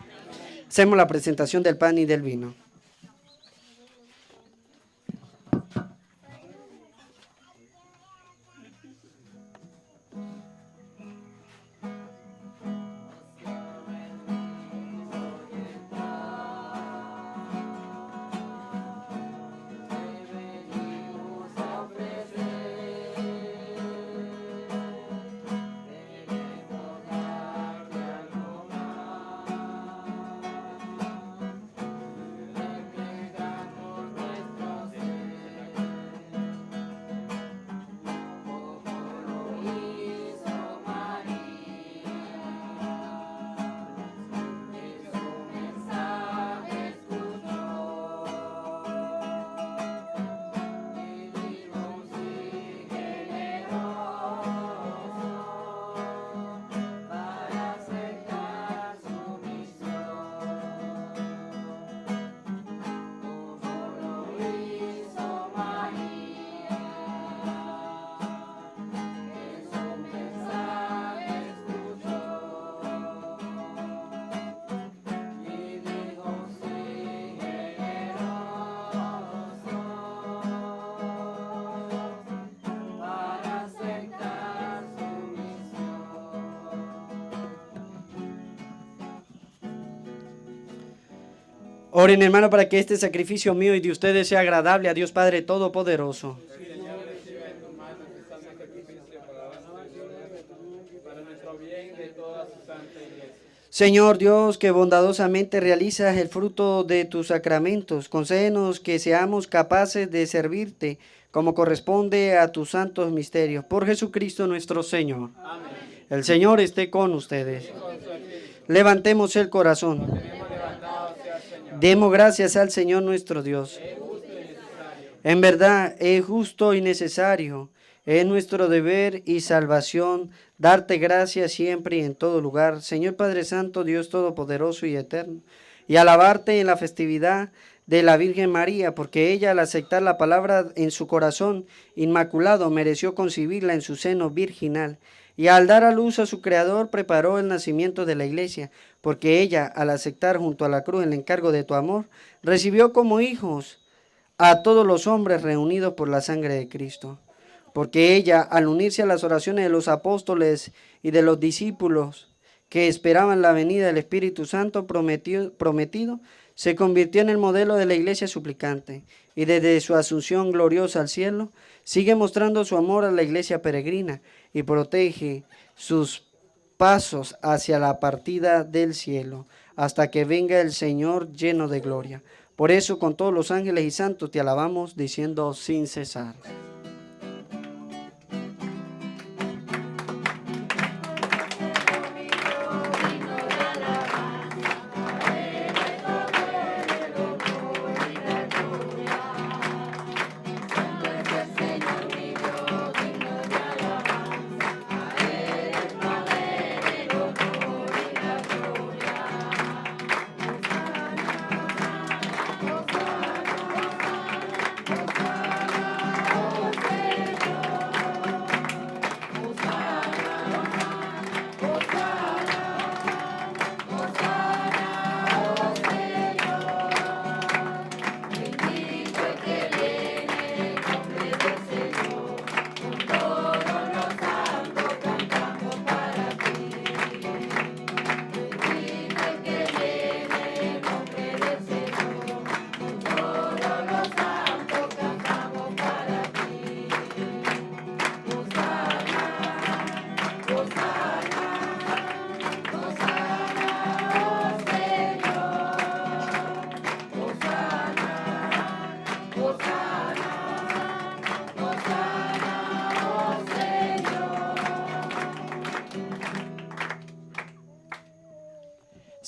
Hacemos la presentación del pan y del vino. Oren, hermano, para que este sacrificio mío y de ustedes sea agradable a Dios Padre Todopoderoso. Señor Dios, que bondadosamente realizas el fruto de tus sacramentos, concédenos que seamos capaces de servirte como corresponde a tus santos misterios. Por Jesucristo nuestro Señor. Amén. El Señor esté con ustedes. Levantemos el corazón. Demos gracias al Señor nuestro Dios. En verdad es justo y necesario, es nuestro deber y salvación darte gracias siempre y en todo lugar, Señor Padre Santo, Dios Todopoderoso y Eterno, y alabarte en la festividad de la Virgen María, porque ella al aceptar la palabra en su corazón inmaculado mereció concebirla en su seno virginal, y al dar a luz a su Creador preparó el nacimiento de la Iglesia, porque ella al aceptar junto a la cruz el encargo de tu amor, recibió como hijos a todos los hombres reunidos por la sangre de Cristo. Porque ella, al unirse a las oraciones de los apóstoles y de los discípulos que esperaban la venida del Espíritu Santo prometido, se convirtió en el modelo de la iglesia suplicante, y desde su asunción gloriosa al cielo, sigue mostrando su amor a la iglesia peregrina y protege sus pasos hacia la partida del cielo, hasta que venga el Señor lleno de gloria. Por eso, con todos los ángeles y santos te alabamos, diciendo sin cesar.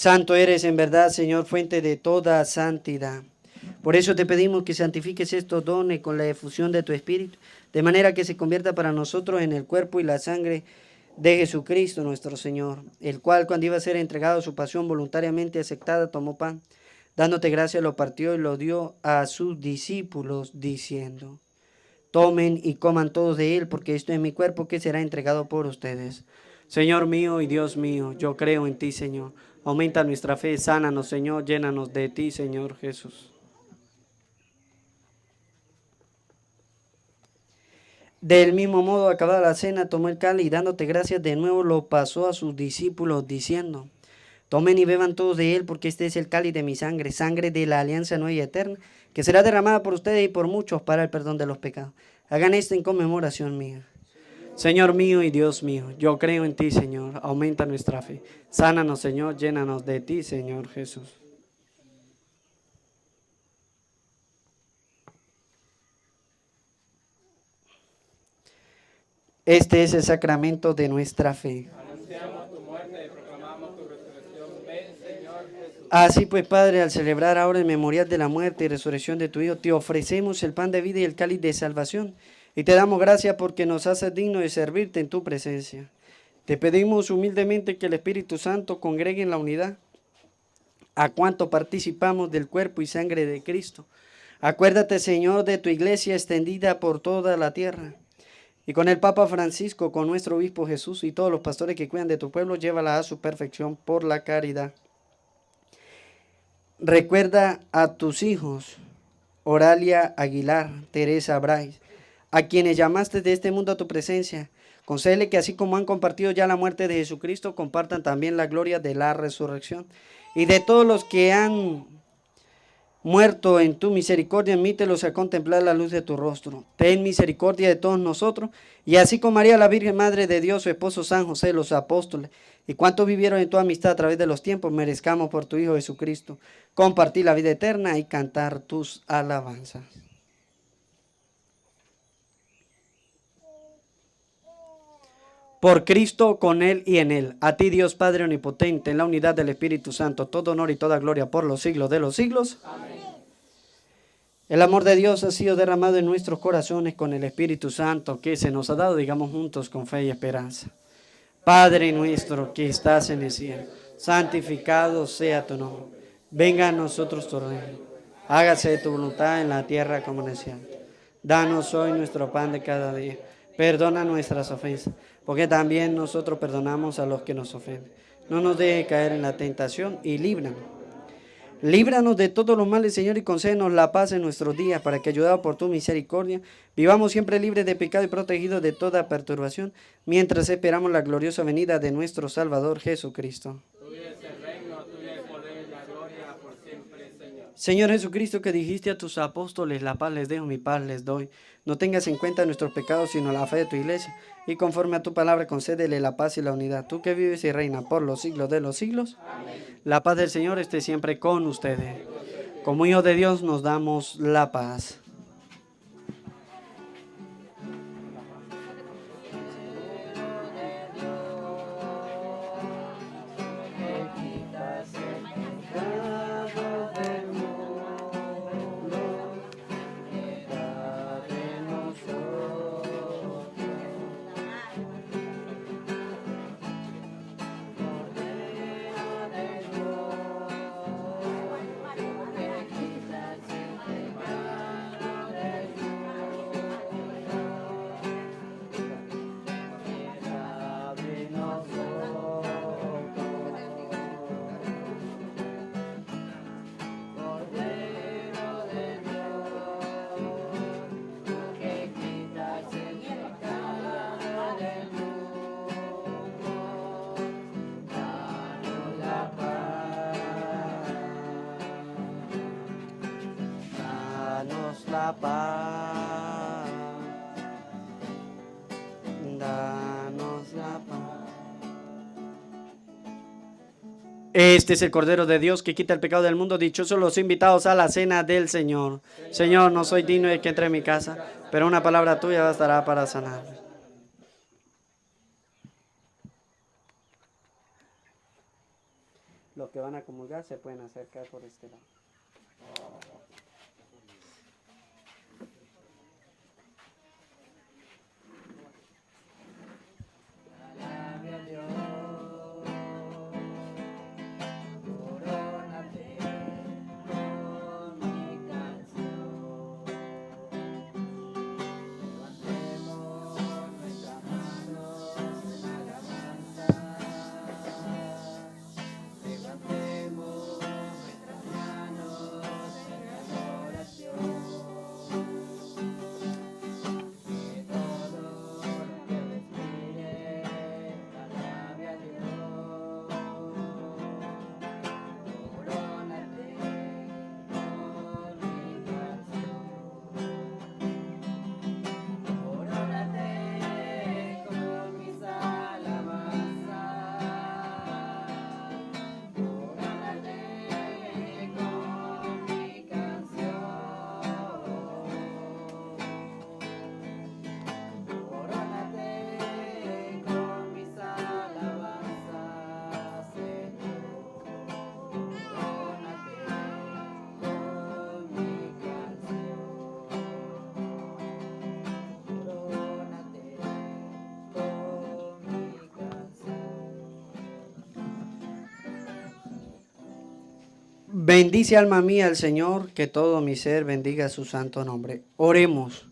Santo eres en verdad, Señor, fuente de toda santidad. Por eso te pedimos que santifiques estos dones con la efusión de tu Espíritu, de manera que se convierta para nosotros en el cuerpo y la sangre de Jesucristo nuestro Señor, el cual cuando iba a ser entregado a su pasión voluntariamente aceptada, tomó pan, Dándote gracia lo partió y lo dio a sus discípulos, diciendo: tomen y coman todos de él, porque esto es mi cuerpo que será entregado por ustedes. Señor mío y Dios mío, yo creo en ti, Señor. Aumenta nuestra fe, sánanos, Señor, llénanos de ti, Señor Jesús. Del mismo modo, acabada la cena, tomó el cáliz y dándote gracias de nuevo lo pasó a sus discípulos, diciendo: tomen y beban todos de él, porque este es el cáliz de mi sangre, sangre de la alianza nueva y eterna, que será derramada por ustedes y por muchos para el perdón de los pecados. Hagan esto en conmemoración mía. Señor mío y Dios mío, yo creo en ti, Señor, aumenta nuestra fe. Sánanos, Señor, llénanos de ti, Señor Jesús. Este es el sacramento de nuestra fe. Anunciamos tu muerte y proclamamos tu resurrección. Ven, Señor Jesús. Así pues, Padre, al celebrar ahora el memorial de la muerte y resurrección de tu Hijo, te ofrecemos el pan de vida y el cáliz de salvación. Y te damos gracias porque nos haces digno de servirte en tu presencia. Te pedimos humildemente que el Espíritu Santo congregue en la unidad a cuanto participamos del cuerpo y sangre de Cristo. Acuérdate, Señor, de tu iglesia extendida por toda la tierra. Y con el Papa Francisco, con nuestro obispo Jesús y todos los pastores que cuidan de tu pueblo, llévala a su perfección por la caridad. Recuerda a tus hijos, Oralia Aguilar, Teresa Brais, a quienes llamaste de este mundo a tu presencia. Concédele que así como han compartido ya la muerte de Jesucristo, compartan también la gloria de la resurrección. Y de todos los que han muerto en tu misericordia, admítelos a contemplar la luz de tu rostro. Ten misericordia de todos nosotros, y así como María la Virgen Madre de Dios, su esposo San José, los apóstoles, y cuantos vivieron en tu amistad a través de los tiempos, merezcamos por tu Hijo Jesucristo compartir la vida eterna y cantar tus alabanzas. Por Cristo, con Él y en Él. A ti, Dios Padre Omnipotente, en la unidad del Espíritu Santo, todo honor y toda gloria por los siglos de los siglos. Amén. El amor de Dios ha sido derramado en nuestros corazones con el Espíritu Santo que se nos ha dado, digamos juntos, con fe y esperanza. Padre nuestro que estás en el cielo, santificado sea tu nombre. Venga a nosotros tu reino. Hágase tu voluntad en la tierra como en el cielo. Danos hoy nuestro pan de cada día. Perdona nuestras ofensas, porque también nosotros perdonamos a los que nos ofenden. No nos dejes caer en la tentación y líbranos. Líbranos de todos los males, Señor, y concédenos la paz en nuestros días, para que, ayudados por tu misericordia, vivamos siempre libres de pecado y protegidos de toda perturbación, mientras esperamos la gloriosa venida de nuestro Salvador Jesucristo. Tuyo es el reino, tuyo el poder y la gloria por siempre, Señor. Señor Jesucristo, que dijiste a tus apóstoles: la paz les dejo, mi paz les doy. No tengas en cuenta nuestros pecados, sino la fe de tu iglesia, y conforme a tu palabra concédele la paz y la unidad. Tú que vives y reinas por los siglos de los siglos. Amén. La paz del Señor esté siempre con ustedes. Como hijos de Dios nos damos la paz. La paz, danos la paz. Este es el Cordero de Dios que quita el pecado del mundo. Dichosos los invitados a la cena del Señor. Señor, no soy digno de que entre en mi casa, pero una palabra tuya bastará para sanarme. Los que van a comulgar se pueden acercar por este lado. Bendice alma mía al Señor, que todo mi ser bendiga su santo nombre. Oremos.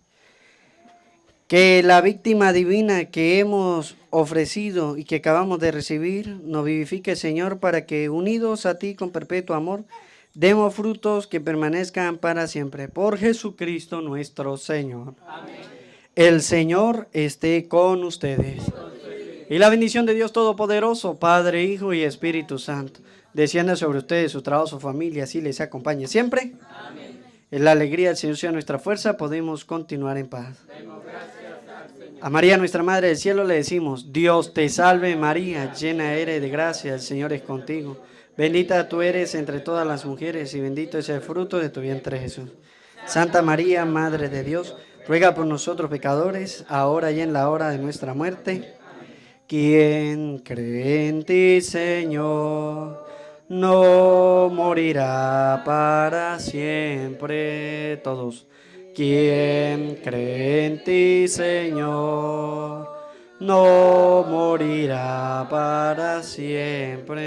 Que la víctima divina que hemos ofrecido y que acabamos de recibir nos vivifique, Señor, para que unidos a ti con perpetuo amor, demos frutos que permanezcan para siempre. Por Jesucristo nuestro Señor. Amén. El Señor esté con ustedes. Y la bendición de Dios Todopoderoso, Padre, Hijo y Espíritu Santo, descienda sobre ustedes, su trabajo, su familia, así les acompañe siempre. Amén. En la alegría del Señor sea nuestra fuerza, podemos continuar en paz. A María, nuestra Madre del Cielo, le decimos: Dios te salve María, llena eres de gracia, el Señor es contigo. Bendita tú eres entre todas las mujeres y bendito es el fruto de tu vientre Jesús. Santa María, Madre de Dios, ruega por nosotros pecadores, ahora y en la hora de nuestra muerte. Quien cree en ti, Señor, no morirá para siempre. Todos. Quien cree en ti, Señor, no morirá para siempre.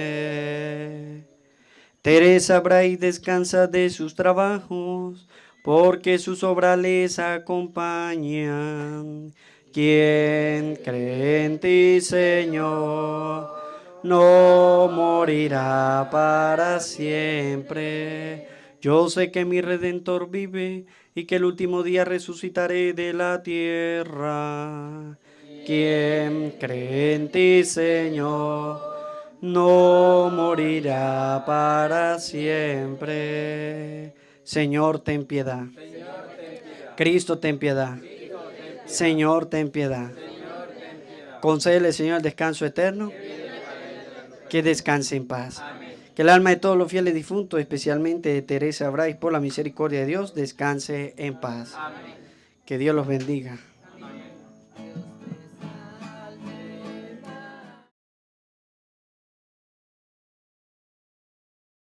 Teresa Bray descansa de sus trabajos, porque sus obras les acompañan. Quien cree en ti, Señor, no morirá para siempre. Yo sé que mi Redentor vive y que el último día resucitaré de la tierra. Quien cree en ti, Señor, no morirá para siempre. Señor, ten piedad. Cristo, ten piedad. Señor, ten piedad. Concédele, Señor, el descanso eterno. Que descanse en paz. Que el alma de todos los fieles difuntos, especialmente de Teresa Bray, por la misericordia de Dios, descanse en paz. Que Dios los bendiga.